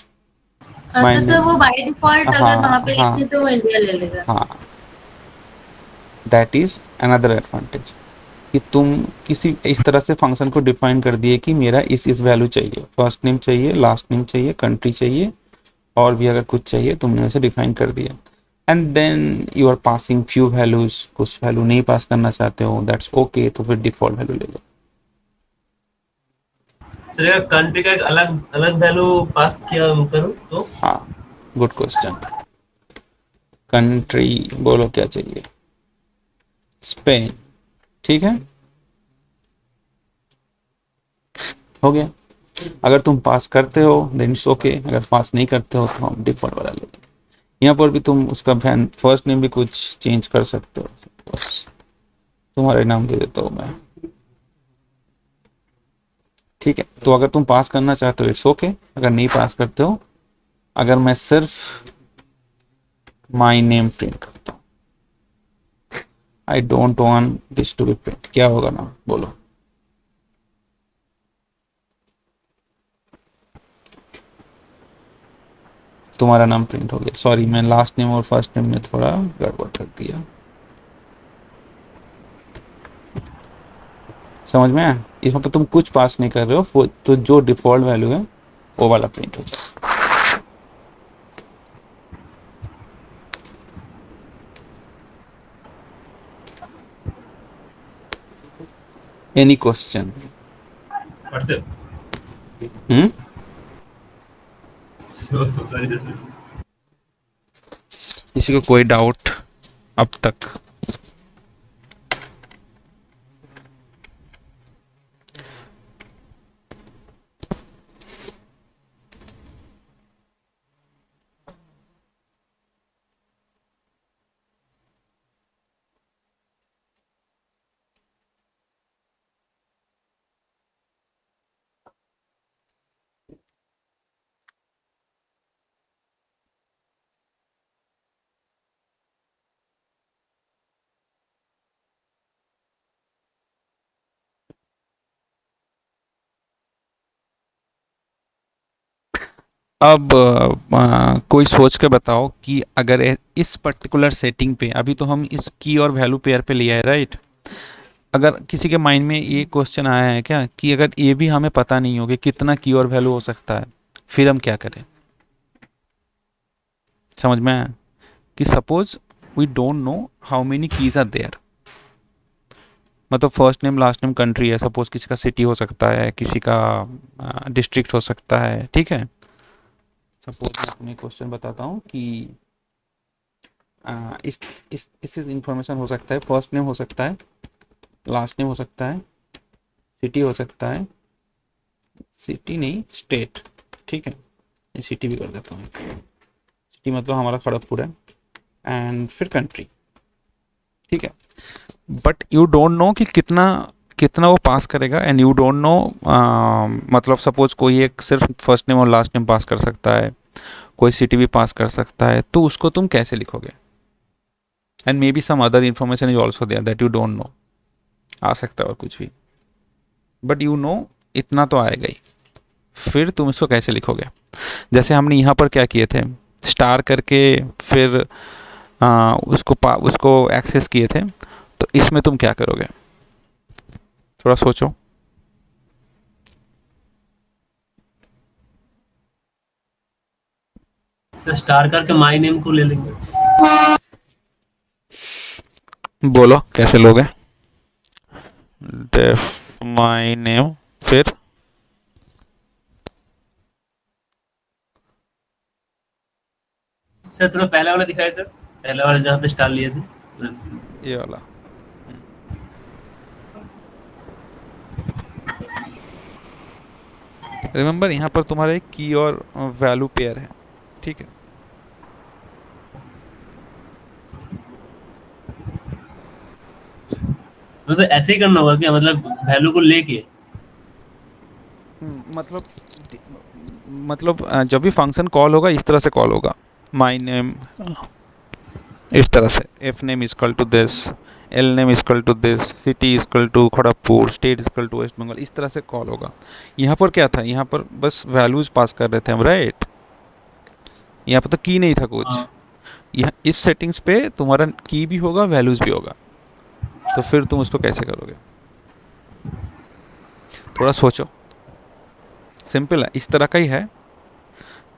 तो सर वो बाय डिफॉल्ट अगर हाँ, वहाँ पे हाँ, लिखे तो इंडिया ले लेगा। हाँ, दैट इज अनदर एडवांटेज कि तुम किसी इस तरह से फंक्शन को डिफाइन कर दिए कि मेरा इस वैल्यू चाहिए, फर्स्ट नेम चाहिए, लास्ट नेम चाहिए, कंट्री चाहिए, और भी अगर कुछ चाहिए तुमने उसे डिफाइन कर दिया, and then you are passing few values, कुछ वैल्यू नहीं पास करना चाहते हो, दैट्स ओके, तो फिर डिफॉल्ट वैल्यू ले लो। सर अगर कंट्री का एक अलग अलग वैल्यू पास किया करूं तो, हाँ गुड क्वेश्चन। कंट्री बोलो क्या चाहिए, स्पेन, ठीक है, हो गया। अगर तुम पास करते हो देन इट्स ओके, अगर पास नहीं करते हो तो हम डिफॉल्ट वाला लेंगे। यहाँ पर भी तुम उसका फर्स्ट नेम भी कुछ चेंज कर सकते हो, तुम्हारे नाम दे देता हूँ मैं, ठीक है। तो अगर तुम पास करना चाहते हो इट्स ओके, अगर नहीं पास करते हो, अगर मैं सिर्फ माई नेम प्रिंट करता हूँ, I don't want this to be print, क्या होगा ना बोलो। तुम्हारा नाम प्रिंट हो गया, सॉरी मैं लास्ट नेम और फर्स्ट नेम में थोड़ा गड़बड़ कर दिया, समझ में आया। इसमें तो तुम कुछ पास नहीं कर रहे हो, तो जो डिफॉल्ट वैल्यू है वो वाला प्रिंट हो जाए। Any question? WhatsApp sorry sir, किसी को कोई डाउट अब तक? अब कोई सोच के बताओ कि अगर इस पर्टिकुलर सेटिंग पे, अभी तो हम इस की और वैल्यू पेयर पे लिया है, राइट। अगर किसी के माइंड में ये क्वेश्चन आया है क्या कि अगर ये भी हमें पता नहीं होगा कितना की और वैल्यू हो सकता है, फिर हम क्या करें, समझ में आया? कि suppose we don't know how many keys are there, मतलब first name last name country है, सपोज किसी का सिटी हो सकता है, किसी का डिस्ट्रिक्ट हो सकता है, ठीक है। सपोज मैं तुम्हें क्वेश्चन बताता हूँ कि इस इंफॉर्मेशन हो सकता है, फर्स्ट नेम हो सकता है, लास्ट नेम हो सकता है, सिटी हो सकता है, सिटी नहीं स्टेट, ठीक है, ये सिटी भी कर देता हूँ, सिटी मतलब हमारा खड़गपुर है, एंड फिर कंट्री, ठीक है। बट यू डोंट नो कि कितना कितना वो पास करेगा, एंड यू डोंट नो, मतलब सपोज कोई एक सिर्फ फर्स्ट नेम और लास्ट नेम पास कर सकता है, कोई सिटी भी पास कर सकता है, तो उसको तुम कैसे लिखोगे? And maybe some other information is also there that you don't know, आ सकता है और कुछ भी, बट यू नो इतना तो आएगा ही। फिर तुम इसको कैसे लिखोगे? जैसे हमने यहाँ पर क्या किए थे, स्टार करके फिर उसको एक्सेस किए थे, तो इसमें तुम क्या करोगे, थोड़ा सोचो। सर स्टार करके माई नेम को ले लेंगे। बोलो कैसे लोगे? डेफ माई नेम, फिर सर थोड़ा पहला वाला दिखाए सर, पहला वाला जहाँ पे स्टार लिए थे। ये वाला। रिमेंबर यहाँ पर तुम्हारा एक की और वैल्यू पेयर है, ठीक है। मतलब ऐसे ही करना होगा क्या, मतलब वैल्यू को लेके? मतलब जब भी फंक्शन कॉल होगा इस तरह से कॉल होगा, माई नेम इस तरह से, F name is equal to this, L name is equal to this, city is equal to Kharagpur, state is equal to West Bengal, इस तरह से कॉल होगा। यहाँ पर क्या था, यहाँ पर बस वैल्यूज पास कर रहे थे हम, राइट? यहाँ पर तो की नहीं था कुछ। हाँ। यहाँ इस सेटिंग्स पे तुम्हारा की भी होगा, वैल्यूज भी होगा, तो फिर तुम उसको कैसे करोगे? थोड़ा सोचो, सिंपल है, इस तरह का ही है,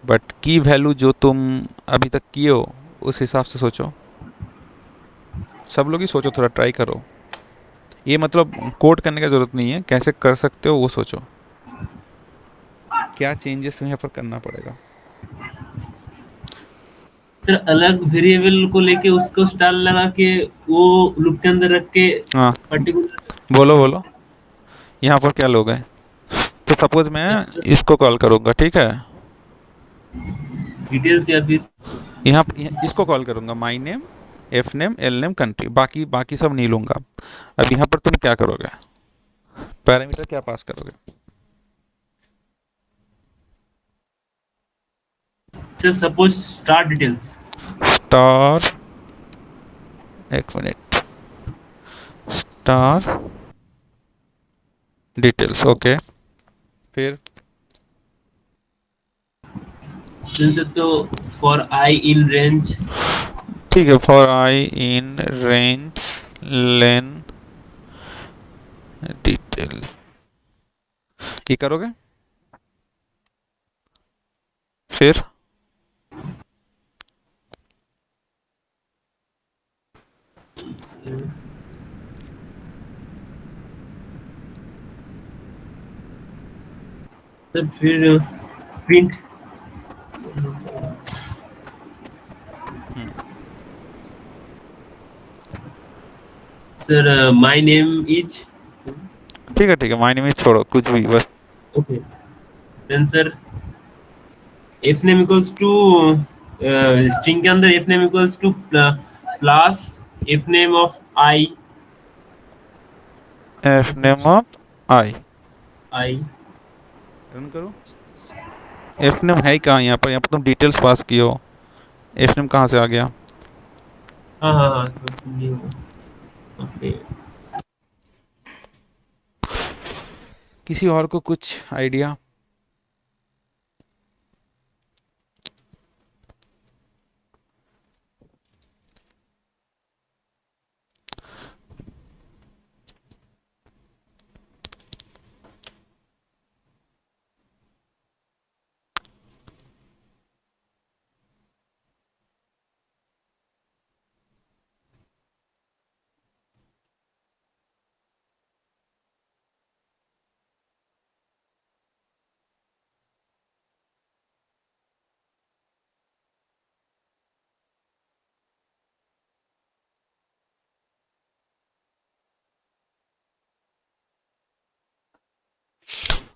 बट की वैल्यू जो तुम अभी तक किए हो उस हिसाब से सोचो। सब लोग ही सोचो, थोड़ा ट्राई करो। ये मतलब कोड करने का जरूरत नहीं है, कैसे कर सकते हो वो सोचो, क्या चेंजेस यहाँ पर करना पड़ेगा। सर अलग वेरिएबल को लेके उसको स्टार लगा के वो लूप के अंदर रख के हाँ, पर्टिकुलर बोलो बोलो, यहाँ पर क्या लोग हैं? तो सपोज मैं इसको कॉल करूँगा, ठीक है, डिटेल्स या फिर इसको कॉल करूँगा, my name, F name, L name, country, बाकी बाकी सब नहीं लूँगा। अब यहाँ पर तुम क्या करोगे, पैरामीटर क्या पास करोगे? Sir suppose star details. Star, एक मिनट, स्टार डिटेल्स, ओके, फिर सर तो फॉर आई इन रेंज। ठीक है, for I in range len details, ये करोगे? फिर सर फिर print. Sir my name is. ठीक है, मायने में छोड़ो कुछ भी, बस okay then sir F name equals to string के अंदर F name equals to plus F name of I. F name of I, I. Run करो। एफ नेम है ही कहाँ यहाँ पर? यहाँ पर तुम डिटेल्स पास किए हो, एफ नेम कहाँ से आ गया? हाँ हाँ हाँ तो ये होगा। ओके किसी और को कुछ आइडिया?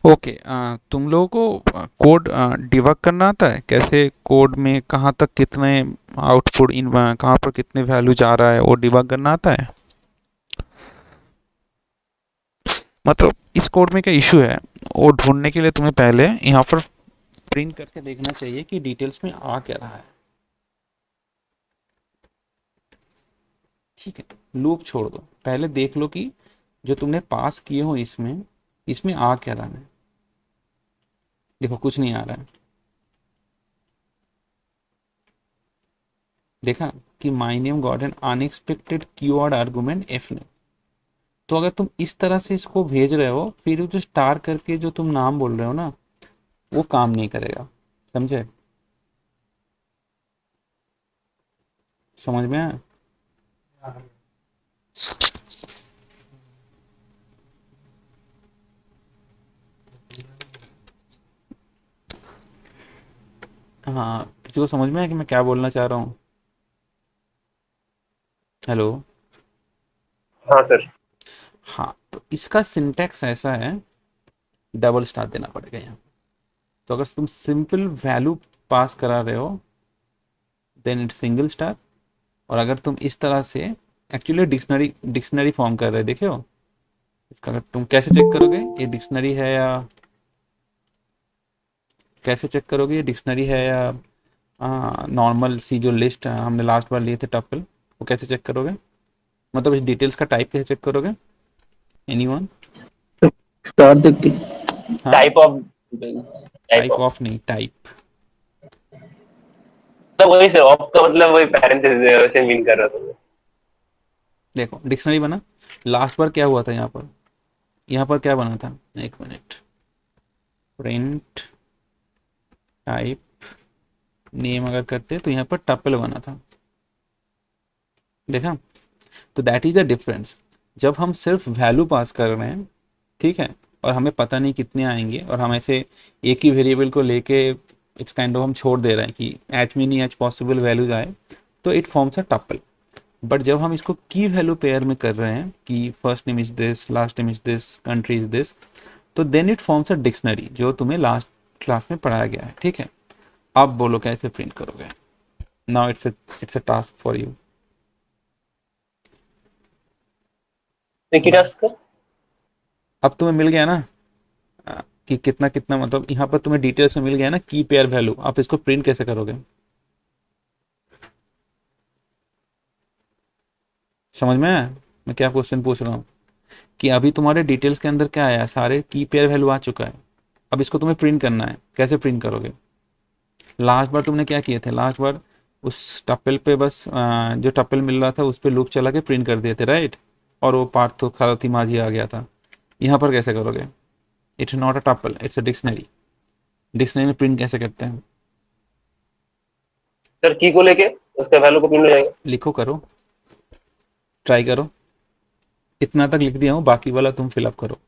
ओके, तुम लोगों को कोड डिबग करना आता है? कैसे कोड में कहाँ तक कितने आउटपुट इन कहाँ पर कितने वैल्यू जा रहा है वो डिबग करना आता है? मतलब इस कोड में क्या इशू है वो ढूंढने के लिए तुम्हें पहले यहाँ पर प्रिंट करके देखना चाहिए कि डिटेल्स में आ क्या रहा है। ठीक है, लूप छोड़ दो, पहले देख लो कि जो तुमने पास किए हो इसमें इसमें आ क्या रहा है। देखो कुछ नहीं आ रहा है। देखा कि my name got an unexpected keyword argument F ने। तो अगर तुम इस तरह से इसको भेज रहे हो फिर वो जो स्टार करके जो तुम नाम बोल रहे हो ना वो काम नहीं करेगा। समझे? समझ में आया? हाँ, किसी को समझ में आया कि मैं क्या बोलना चाह रहा हूँ? हेलो। हाँ सर। हाँ, तो इसका सिंटैक्स ऐसा है, डबल स्टार देना पड़ेगा यहाँ। तो अगर तुम सिंपल वैल्यू पास करा रहे हो देन इट्स सिंगल स्टार। और अगर तुम इस तरह से एक्चुअली डिक्शनरी फॉर्म कर रहे हो, देखे हो इसका? अगर तुम कैसे चेक करोगे ये डिक्शनरी है या कैसे चेक करोगे ये डिक्शनरी है या नॉर्मल सी जो लिस्ट हमने लास्ट बार लिए थे टपल, वो कैसे चेक करोगे? मतलब इस डिटेल्स का टाइप कैसे चेक करोगे? एनीवन? स्टार देख के। हाँ, टाइप ऑफ टाइप ऑफ नहीं, टाइप। तो वही सर, ऑफ का मतलब वही पैरेंथेसिस से मीन कर रहा था मैं। देखो डिक्शनरी बना, लास्ट बार क्या हुआ था यहाँ पर क्या बना था? एक मिनट, प्रिंट टाइप नेम अगर करते तो यहाँ पर टपल बना था। देखा? तो दैट इज द डिफरेंस। जब हम सिर्फ वैल्यू पास कर रहे हैं, ठीक है, और हमें पता नहीं कितने आएंगे और हम ऐसे एक ही वेरिएबल को लेके इट्स काइंड ऑफ हम छोड़ दे रहे हैं कि H many H possible values आए, तो it forms a tuple. But जब हम इसको की वैल्यू पेयर में कर रहे हैं कि first name is this, last name is this, country is this, तो then it forms a dictionary जो तुम्हें लास्ट क्लास में पढ़ाया गया है। ठीक है, अब बोलो कैसे प्रिंट करोगे? Now it's a task for you. Task का अब तुम्हें मिल गया ना कि कितना कितना, मतलब यहाँ पर तुम्हें डिटेल्स में मिल गया ना की पेयर वैल्यू। आप इसको प्रिंट कैसे करोगे? समझ में आया मैं क्या क्वेश्चन पूछ रहा हूँ? कि अभी तुम्हारे डिटेल्स के अंदर क्या आया, सारे की पेयर वैल्यू आ चुका है। अब इसको तुम्हें प्रिंट करना है, कैसे प्रिंट करोगे? लास्ट बार तुमने क्या किए थे? लास्ट बार उस टप्पल पे बस जो टप्पल मिल रहा था उस पर लूप चला के प्रिंट कर दिए थे, राइट? और वो पार्ट तो खाती माझी आ गया था। यहाँ पर कैसे करोगे? It's not a tuple, it's a dictionary. Dictionary में प्रिंट कैसे करते हैं? सर, की को लेके उसका वैल्यू को प्रिंट हो जाएगा। लिखो, करो, ट्राई करो। इतना तक लिख दिया हूँ, बाकी वाला तुम फिलअप करो।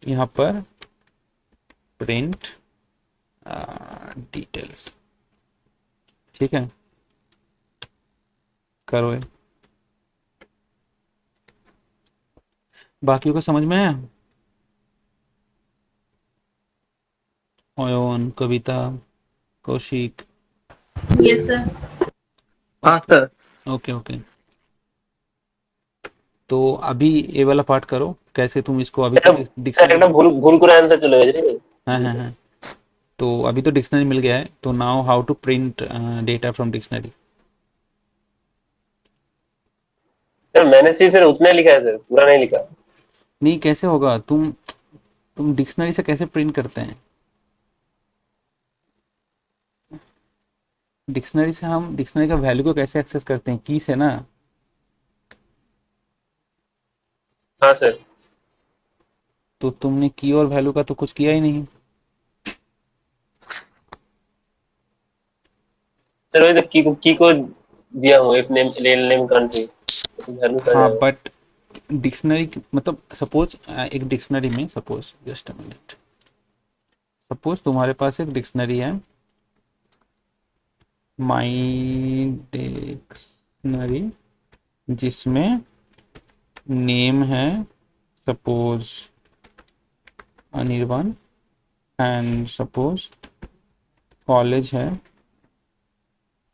यहाँ पर प्रिंट डिटेल्स, ठीक है, करो ये। बाकी को समझ में आया? ओयन, कविता, कौशिक? Yes sir. हाँ सर। Okay okay. तो अभी ये वाला पार्ट करो, कैसे तुम इसको अभी सर डिक्शनरी। একটা ভুল ভুল করে आंसर चले गए। हाँ हाँ हाँ। तो अभी तो डिक्शनरी मिल गया है, तो now how to print data from dictionary. Sir मैंने सिर्फ उतना लिखा है सर, पूरा नहीं लिखा। नहीं, कैसे होगा? तुम डिक्शनरी से कैसे प्रिंट करते हैं? डिक्शनरी से हम डिक्शनरी का वैल्यू को कैसे एक्सेस करते हैं? की से ना। हाँ सर। तो तुमने की और वैल्यू का तो कुछ किया ही नहीं। सर वही तो की को दिया हूँ, एक name, real name, country, value आ हाँ, जाएगा। बट डिक्शनरी मतलब सपोज एक डिक्शनरी में, suppose just a minute, suppose तुम्हारे पास एक डिक्शनरी है, माई डिक्शनरी, जिसमें नेम है suppose Anirban and suppose college है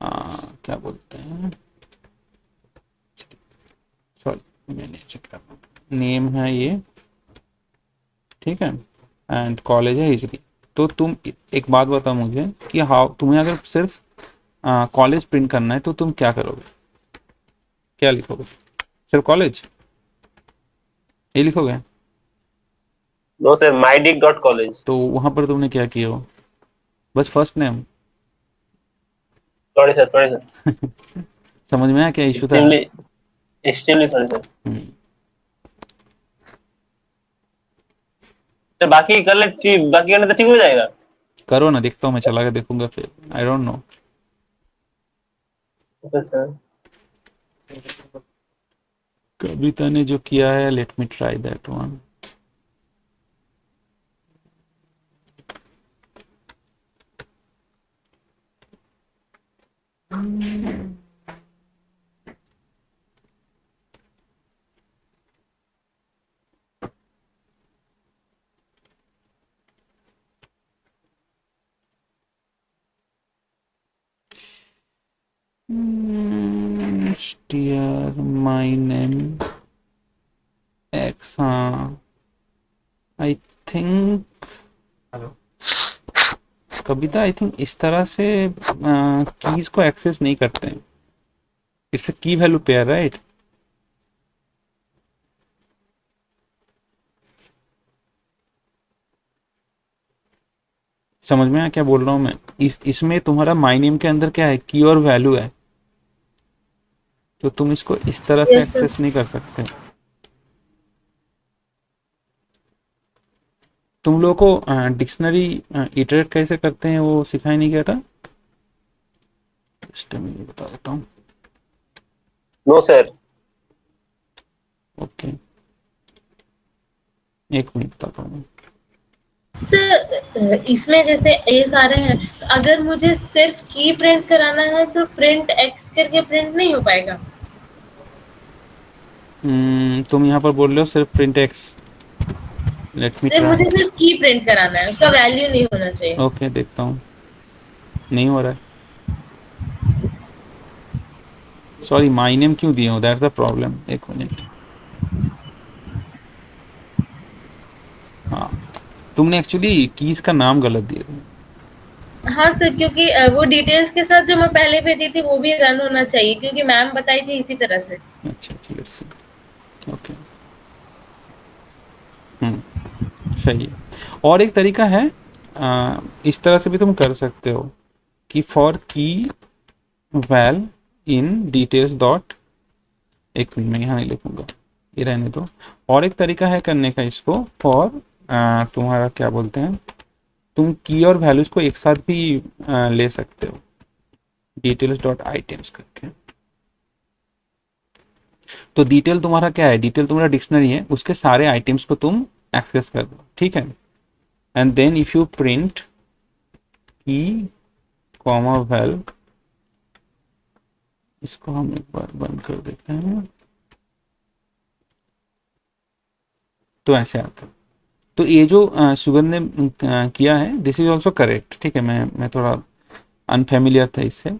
क्या बोलते हैं, सॉरी मैंने चेक करना, नेम है ये, ठीक है, एंड कॉलेज है हिजरी। तो तुम एक बात बताओ मुझे कि हाउ, तुम्हें अगर सिर्फ कॉलेज प्रिंट करना है तो तुम क्या करोगे, क्या लिखोगे, सिर्फ कॉलेज ये लिखोगे? No sir, mydic.college। तो वहां पर तुमने क्या किया हो, बस फर्स्ट नेम? सॉरी सर, समझ में आया क्या इशू था? Extremely sorry sir. Hmm, sir बाकी कर ले, बाकी करने तो ठीक हो जाएगा। करो ना, देखता हूँ, मैं चला के देखूंगा फिर, I don't know. Okay sir. Kavita ने जो किया है, let me try that one. Dear my name X, हाँ I think Kavita, I think इस तरह से कीज को एक्सेस नहीं करते हैं, इट्स अ की वैल्यू पेयर, राइट? समझ में आया क्या बोल रहा हूँ मैं? इसमें तुम्हारा माय नेम के अंदर क्या है, की और वैल्यू है, तो तुम इसको इस तरह से Yes, sir. एक्सेस नहीं कर सकते। तुम लोगों को डिक्शनरी इटरेट कैसे करते हैं वो सिखाया नहीं गया था? मैं बता देता हूँ। No sir. ओके, एक मिनट बताता हूँ। सर इसमें जैसे ये सारे हैं, अगर मुझे सिर्फ की प्रिंट कराना है तो प्रिंट एक्स करके प्रिंट नहीं हो पाएगा? तुम यहाँ पर बोल रहे हो सिर्फ प्रिंट एक्स, लेट मी सिर्फ मुझे ट्राई। सिर्फ की प्रिंट कराना है, उसका वैल्यू नहीं होना चाहिए। ओके, देखता हूँ, नहीं हो रहा है। सॉरी, माय नेम क्यों दिए हो, दैट्स द प्रॉब्लम। एक मिनट, हाँ तुमने एक्चुअली कीज का नाम गलत दिया। हाँ सर, क्योंकि वो डिटेल्स के साथ जो मैं पहले भेजी थी वो भी रन होना चाहिए, क्योंकि मैम बताई थी इसी तरह से। अच्छा, लेट्स सी, ओके, सही है। और एक तरीका है, इस तरह से भी तुम कर सकते हो कि फॉर की वैल इन डिटेल्स डॉट, एक मिनट में यहाँ नहीं लिखूंगा, ये रहने दो। और एक तरीका है करने का इसको, फॉर तुम्हारा क्या बोलते हैं, तुम की और वैल्यूज को एक साथ भी ले सकते हो, डिटेल्स डॉट आइटम्स करके। तो डिटेल तुम्हारा क्या है, डिटेल तुम्हारा डिक्शनरी है, उसके सारे आइटम्स को तुम एक्सेस कर दो, ठीक है। And then if you print key comma val, इसको हम एक बार बंद कर देते हैं, तो ऐसे आता है। तो ये जो सुगंध ने किया है, दिस इज ऑल्सो करेक्ट, ठीक है। मैं थोड़ा अनफेमिलियर था इससे,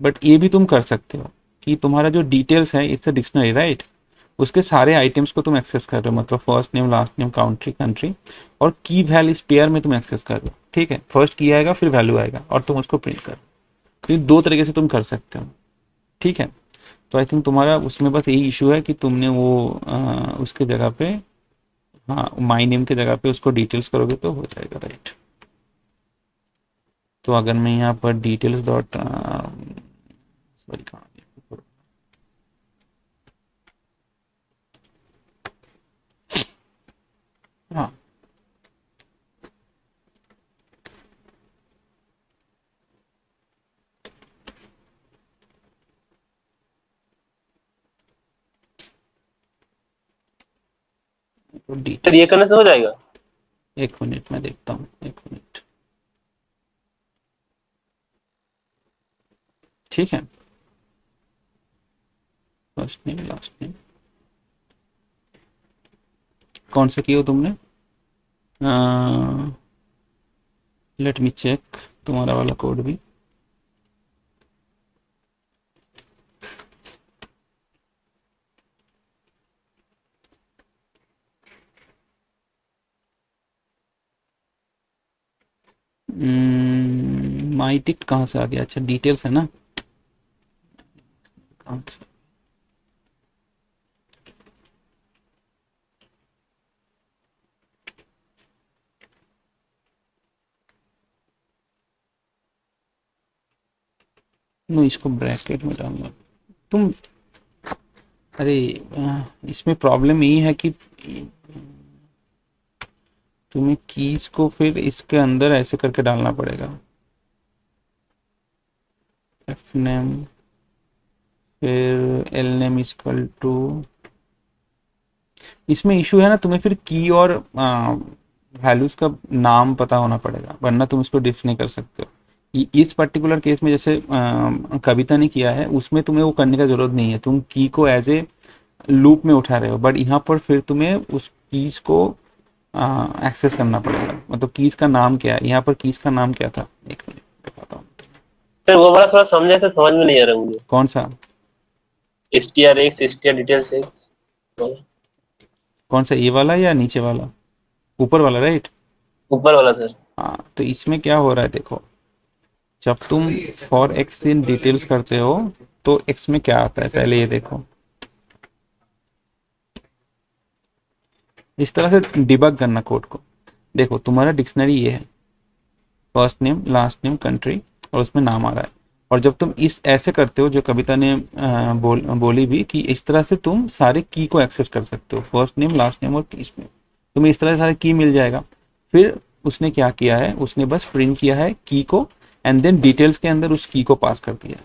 बट ये भी तुम कर सकते हो कि तुम्हारा जो डिटेल्स है, इट्स अ डिक्शनरी, राइट, उसके सारे आइटम्स को तुम एक्सेस कर रहे हो, मतलब first name, last name, country, और की वैल्यू इस पेयर में तुम एक्सेस कर रहे हो, ठीक है। फर्स्ट की आएगा, फिर वैल्यू आएगा, और तुम उसको प्रिंट कर, तो दो तरीके से तुम कर सकते हो, ठीक है। तो आई थिंक तुम्हारा उसमें बस यही इशू है कि तुमने वो उसके जगह पे, हाँ माय नेम के जगह पे उसको डिटेल्स करोगे तो हो जाएगा, राइट। तो अगर मैं यहाँ पर डिटेल्स डॉट, सॉरी कहाँ, हाँ तो सर डिटेल, ये करने से हो जाएगा? एक मिनट में देखता हूँ, एक मिनट, ठीक है। फर्स्ट नेम, लास्ट नेम, कौन सा किया हो तुमने? लेट मी चेक तुम्हारा वाला कोड भी। माई टिक कहाँ से आ गया? अच्छा डिटेल्स है ना। कहाँ से? नो, इसको ब्रैकेट में डालना तुम। अरे इसमें प्रॉब्लम ये है कि तुम्हें कीज को फिर इसके अंदर ऐसे करके डालना पड़ेगा। एफ नेम फिर एल नेम इक्वल टू, इसमें इशू है ना, तुम्हें फिर की और वैल्यूज का नाम पता होना पड़ेगा, वरना तुम इसको डिफ नहीं कर सकते हो। इस पर्टिकुलर केस में जैसे कविता ने किया है, उसमें तुम्हें वो करने का जरूरत नहीं है, तुम की को एज ए लूप में उठा रहे हो, बट यहाँ पर फिर तुम्हें उस कीज को एक्सेस करना पड़ेगा। मतलब कीज का नाम क्या है, यहाँ पर कीज का नाम क्या था, एक मिनट दिखाता हूँ। सर वो वाला थोड़ा समझे तो समझ में नहीं आ रहा मुझे। कौन सा? str_x str_details_x कौन सा, ये वाला या नीचे वाला? ऊपर वाला, राइट? ऊपर वाला सर। हाँ, तो इसमें क्या हो रहा है देखो, जब तुम फॉर एक्स इन डिटेल्स करते हो तो एक्स में क्या आता है पहले ये देखो। इस तरह से डिबग करना कोड को। देखो तुम्हारा डिक्शनरी ये है, first name last name country, और उसमें नाम आ रहा है। और जब तुम इस ऐसे करते हो, जो कविता ने बोली भी कि इस तरह से तुम सारे की को एक्सेस कर सकते हो, फर्स्ट नेम लास्ट नेम और इसमें तुम्हें इस तरह से सारे की मिल जाएगा। फिर उसने क्या किया है, उसने बस प्रिंट किया है की को, एंड देन डिटेल्स के अंदर उस की को पास कर दिया।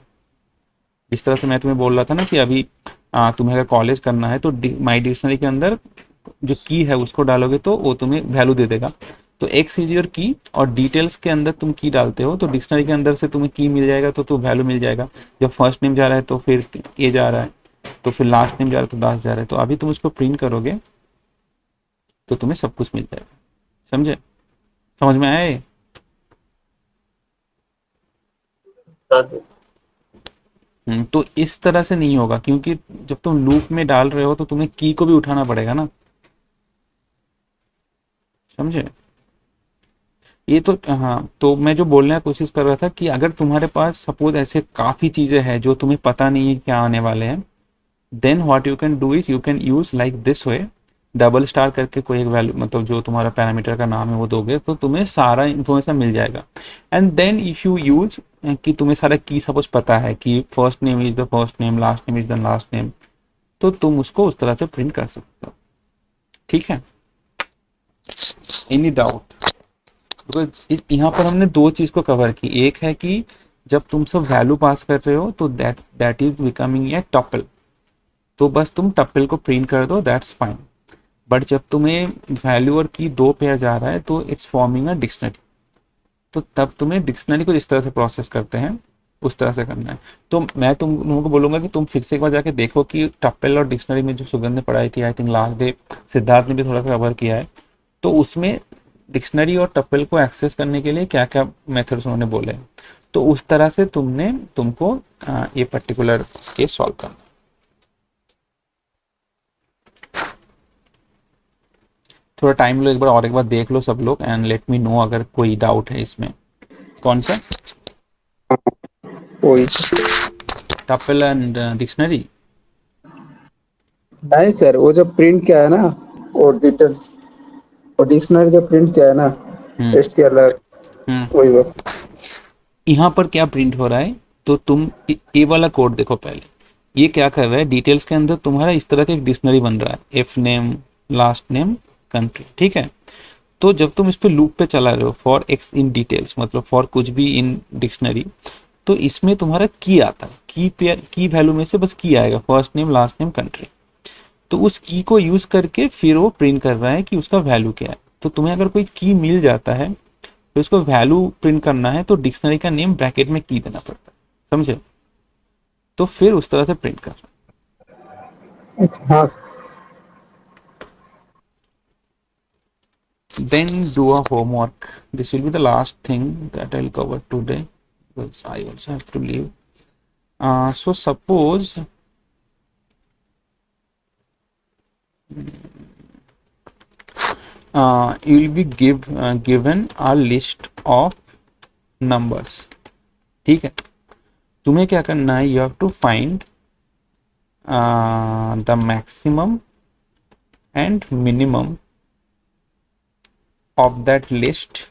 इस तरह से मैं तुम्हें बोल रहा था ना कि अभी तुम्हें अगर कॉलेज करना है तो माई डिक्शनरी के अंदर जो की है उसको डालोगे तो वो तुम्हें वैल्यू दे देगा। तो एक्स इज योर की, और डिटेल्स के अंदर तुम की डालते हो तो डिक्शनरी के अंदर से तुम्हें की मिल जाएगा, तो वैल्यू मिल जाएगा। जब फर्स्ट नेम जा रहा है तो फिर ए जा रहा है, तो फिर लास्ट नेम जा रहा है तो लास्ट जा रहा है। तो अभी तुम उसको प्रिंट करोगे तो तुम्हें सब कुछ मिल जाएगा। समझे? समझ में आया ये? हाँ सर। तो इस तरह से नहीं होगा, क्योंकि जब तुम लूप में डाल रहे हो तो तुम्हें की को भी उठाना पड़ेगा ना। समझे? ये तो हाँ, तो मैं जो बोलने की कोशिश कर रहा था कि अगर तुम्हारे पास सपोज ऐसे काफी चीजें हैं जो तुम्हें पता नहीं है क्या आने वाले हैं, then what you can do is you can use like this way, double star करके कोई एक वैल्यू, मतलब जो तुम्हारा पैरामीटर का नाम है वो दोगे तो तुम्हें सारा इन्फॉर्मेशन मिल जाएगा। And then if you use कि तुम्हें सारा की सपोज पता है कि first name is the first name, last name is the last name, तो तुम उसको उस तरह से प्रिंट कर सकते हो। ठीक है? Any doubt? बिकॉज यहाँ पर हमने दो चीज को कवर की। एक है कि जब तुम सब वैल्यू पास कर रहे हो तो that is becoming a tuple, तो बस तुम टपल को प्रिंट कर दो, दैट्स फाइन। बट जब तुम्हें वैल्यू और की दो पेयर जा रहा है तो इट्स फॉर्मिंग अ डिक्शनरी, तो तब तुम्हें डिक्शनरी को जिस तरह से प्रोसेस करते हैं उस तरह से करना है। तो मैं तुम लोगों को बोलूंगा कि तुम फिर से एक बार जाके देखो कि टपल और डिक्शनरी में जो सुगंध ने पढ़ाई थी, I think last day Siddharth ने भी थोड़ा सा कवर किया है, तो उसमें डिक्शनरी और टपल को एक्सेस करने के लिए क्या क्या मेथड्स उन्होंने बोले, तो उस तरह से तुमको ये पर्टिकुलर केस सॉल्व करना। थोड़ा टाइम लो, एक बार और एक बार देख लो सब लोग, एंड लेट मी नो अगर कोई डाउट है इसमें। कौन सा? कोई टपल एंड डिक्शनरी? नहीं सर, वो जो प्रिंट किया है ना, और डिटेल्स और डिक्शनरी जो प्रिंट किया है ना, एसटीएलआर, वही वो। यहाँ पर क्या प्रिंट हो रहा है, तो तुम ये वाला कोड देखो पहले। ये क्या कर रहा है, डिटेल्स के अंदर तुम्हारा इस तरह का एक डिक्शनरी बन रहा है, F name last name country. ठीक है? तो जब तुम इस पे लूप पे चला रहे हो फॉर एक्स इन डिटेल्स, मतलब फॉर कुछ भी इन डिक्शनरी, तो इसमें तुम्हारा की आता है, की पेयर की वैल्यू में से बस की आएगा, first name last name country. तो उस की को यूज करके फिर वो प्रिंट कर रहा है कि उसका वैल्यू क्या है। तो तुम्हें अगर कोई की मिल जाता है तो इसको वैल्यू प्रिंट करना है तो डिक्शनरी का नेम ब्रैकेट में की देना पड़ता है। समझे? तो फिर उस तरह से प्रिंट करना। अच्छा हाँ। then do a homework. This will be the last thing that I'll cover today because I also have to leave. So suppose you will be given a list of numbers. ठीक है, तुम्हें क्या करना है, you have to find the maximum and minimum of that list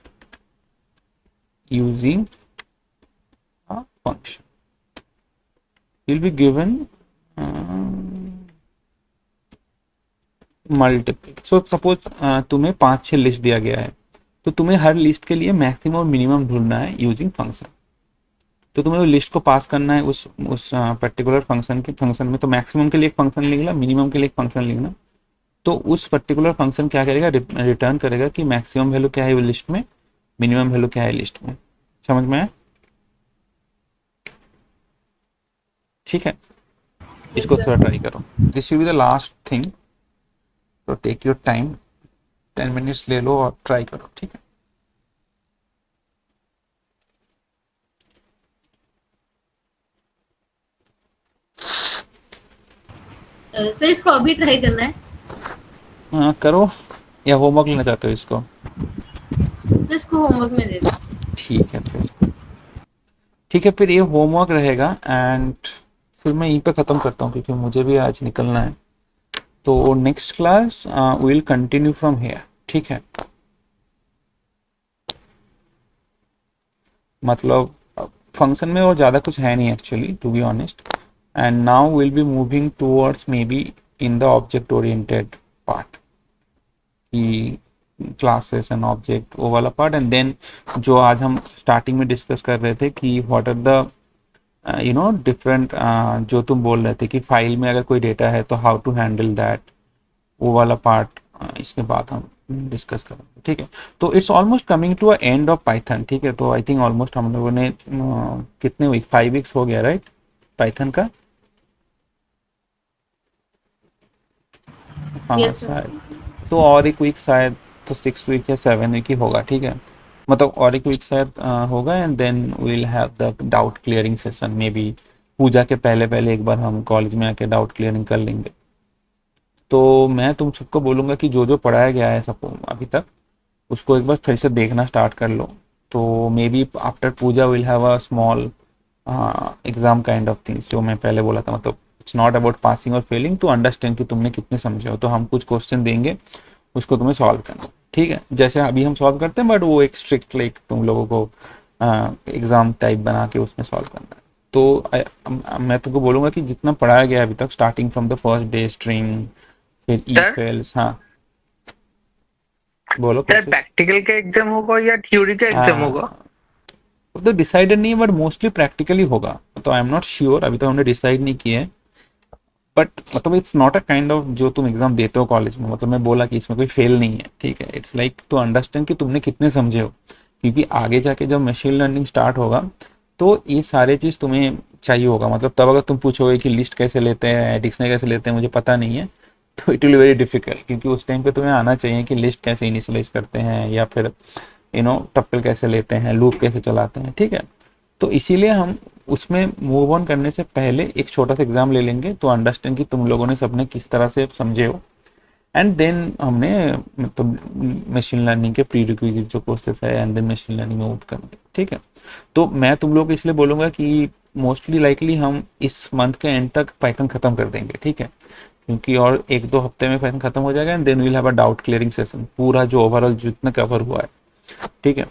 using a function. You'll be given multiple. So suppose तुम्हें 5-6 list दिया गया है, तो तुम्हें हर लिस्ट के लिए मैक्सिमम और मिनिमम ढूंढना है यूजिंग फंक्शन. तो तुम्हें वो लिस्ट को पास करना है उस पर्टिकुलर फंक्शन में. तो मैक्सिमम के लिए एक फंक्शन लिखना, मिनिमम के लिए एक फंक्शन लिखना. तो उस पर्टिकुलर फंक्शन क्या करेगा, रिटर्न करेगा कि मैक्सिमम वैल्यू क्या है वो लिस्ट में, मिनिमम वैल्यू क्या है लिस्ट में. समझ में आया? ठीक है, इसको थोड़ा ट्राई करो. This will be the last thing. तो टेक योर टाइम, 10 मिनट्स ले लो और ट्राई करो. ठीक है, सर इसको अभी ट्राई करना है? हाँ करो, या होमवर्क लेना चाहते हो इसको? सर इसको होमवर्क में दे दीजिए. ठीक है फिर, ठीक है फिर ये होमवर्क रहेगा. एंड फिर मैं यहीं पे ख़त्म करता हूँ क्योंकि मुझे भी आज निकलना है. तो next class will continue from here. ठीक है, मतलब फंक्शन में और ज़्यादा कुछ है नहीं actually, to be honest. And now will be moving towards maybe in the object oriented part, की क्लासेस एंड ऑब्जेक्ट, वो वाला पार्ट. एंड देन जो आज हम स्टार्टिंग में डिस्कस कर रहे थे कि व्हाट आर द डिफरेंट, जो तुम बोल रहे थे कि फाइल में अगर कोई डेटा है तो हाउ टू हैंडल दैट, वो वाला पार्ट इसके बाद हम डिस्कस करेंगे. ठीक है, तो it's almost coming to a end of Python. ठीक है, तो आई थिंक ऑलमोस्ट हम लोगों ने कितने वीक, 5 वीक्स हो गया राइट पाइथन का. हाँ Yes, sir. शायद, तो और एक वीक शायद, तो 6 वीक या 7 वीक ही होगा. ठीक है, मतलब और एक वीक शायद होगा. And then we'll have the doubt clearing session. Maybe Puja के पहले एक बार हम कॉलेज में आके डाउट क्लियरिंग कर लेंगे. तो मैं तुम सबको बोलूँगा कि जो जो पढ़ाया गया है सबको अभी तक, उसको एक बार फिर से देखना स्टार्ट कर लो. तो maybe after Puja will have a small exam kind of things, जो मैं पहले बोला था. मतलब इट्स नॉट अबाउट पासिंग और फेलिंग, टू अंडरस्टैंड कि तुमने कितने समझे हो. तो हम कुछ क्वेश्चन देंगे, उसको तुम्हें सॉल्व करना. ठीक है, जैसे अभी हम सॉल्व करते हैं, बट वो एक स्ट्रिक्ट लाइक तुम लोगों को एग्जाम टाइप बना के उसमें सॉल्व करना है. तो मैं तुमको बोलूँगा कि जितना पढ़ाया गया अभी तक, starting from the first day, string, फिर Sir? इक्वल्स. हाँ बोलो. सर प्रैक्टिकल का एग्जाम होगा या थ्योरी का एग्जाम होगा? वो तो डिसाइडेड नहीं है, बट मोस्टली प्रैक्टिकली होगा. तो आई एम नॉट श्योर, अभी तो हमने डिसाइड नहीं किया है. बट मतलब it's not a kind of जो तुम एग्जाम देते हो कॉलेज में. मतलब मैं बोला कि इसमें कोई फेल नहीं है. ठीक है, इट्स लाइक टू अंडरस्टैंड कि तुमने कितने समझे हो. क्योंकि आगे जाके जब मशीन लर्निंग स्टार्ट होगा तो ये सारे चीज़ तुम्हें चाहिए होगा. मतलब तब अगर तुम पूछोगे कि लिस्ट कैसे लेते हैं, डिक्शनरी कैसे लेते हैं, मुझे पता नहीं है, तो इट विल वेरी डिफिकल्ट. क्योंकि उस टाइम पे तुम्हें आना चाहिए कि लिस्ट कैसे इनिशियलाइज करते हैं, या फिर टप्पल कैसे लेते हैं, लूप कैसे चलाते हैं. ठीक है, तो इसीलिए हम उसमें मूव ऑन करने से पहले एक छोटा सा एग्जाम ले लेंगे, तो अंडरस्टैंड कि तुम लोगों ने सबने किस तरह से समझे हो. एंड देन हमने मतलब मशीन लर्निंग के प्री रिक्विजिट जो कोर्सेस है, एंड देन मशीन लर्निंग में मूव करेंगे. ठीक है, तो मैं तुम लोग को इसलिए बोलूँगा कि मोस्टली लाइकली हम इस मंथ के एंड तक पाइथन ख़त्म कर देंगे. ठीक है, क्योंकि और 1-2 हफ्ते में पाइथन ख़त्म हो जाएगा. And then we'll have a doubt clearing session, पूरा जो ओवरऑल जितना कवर हुआ है. ठीक है,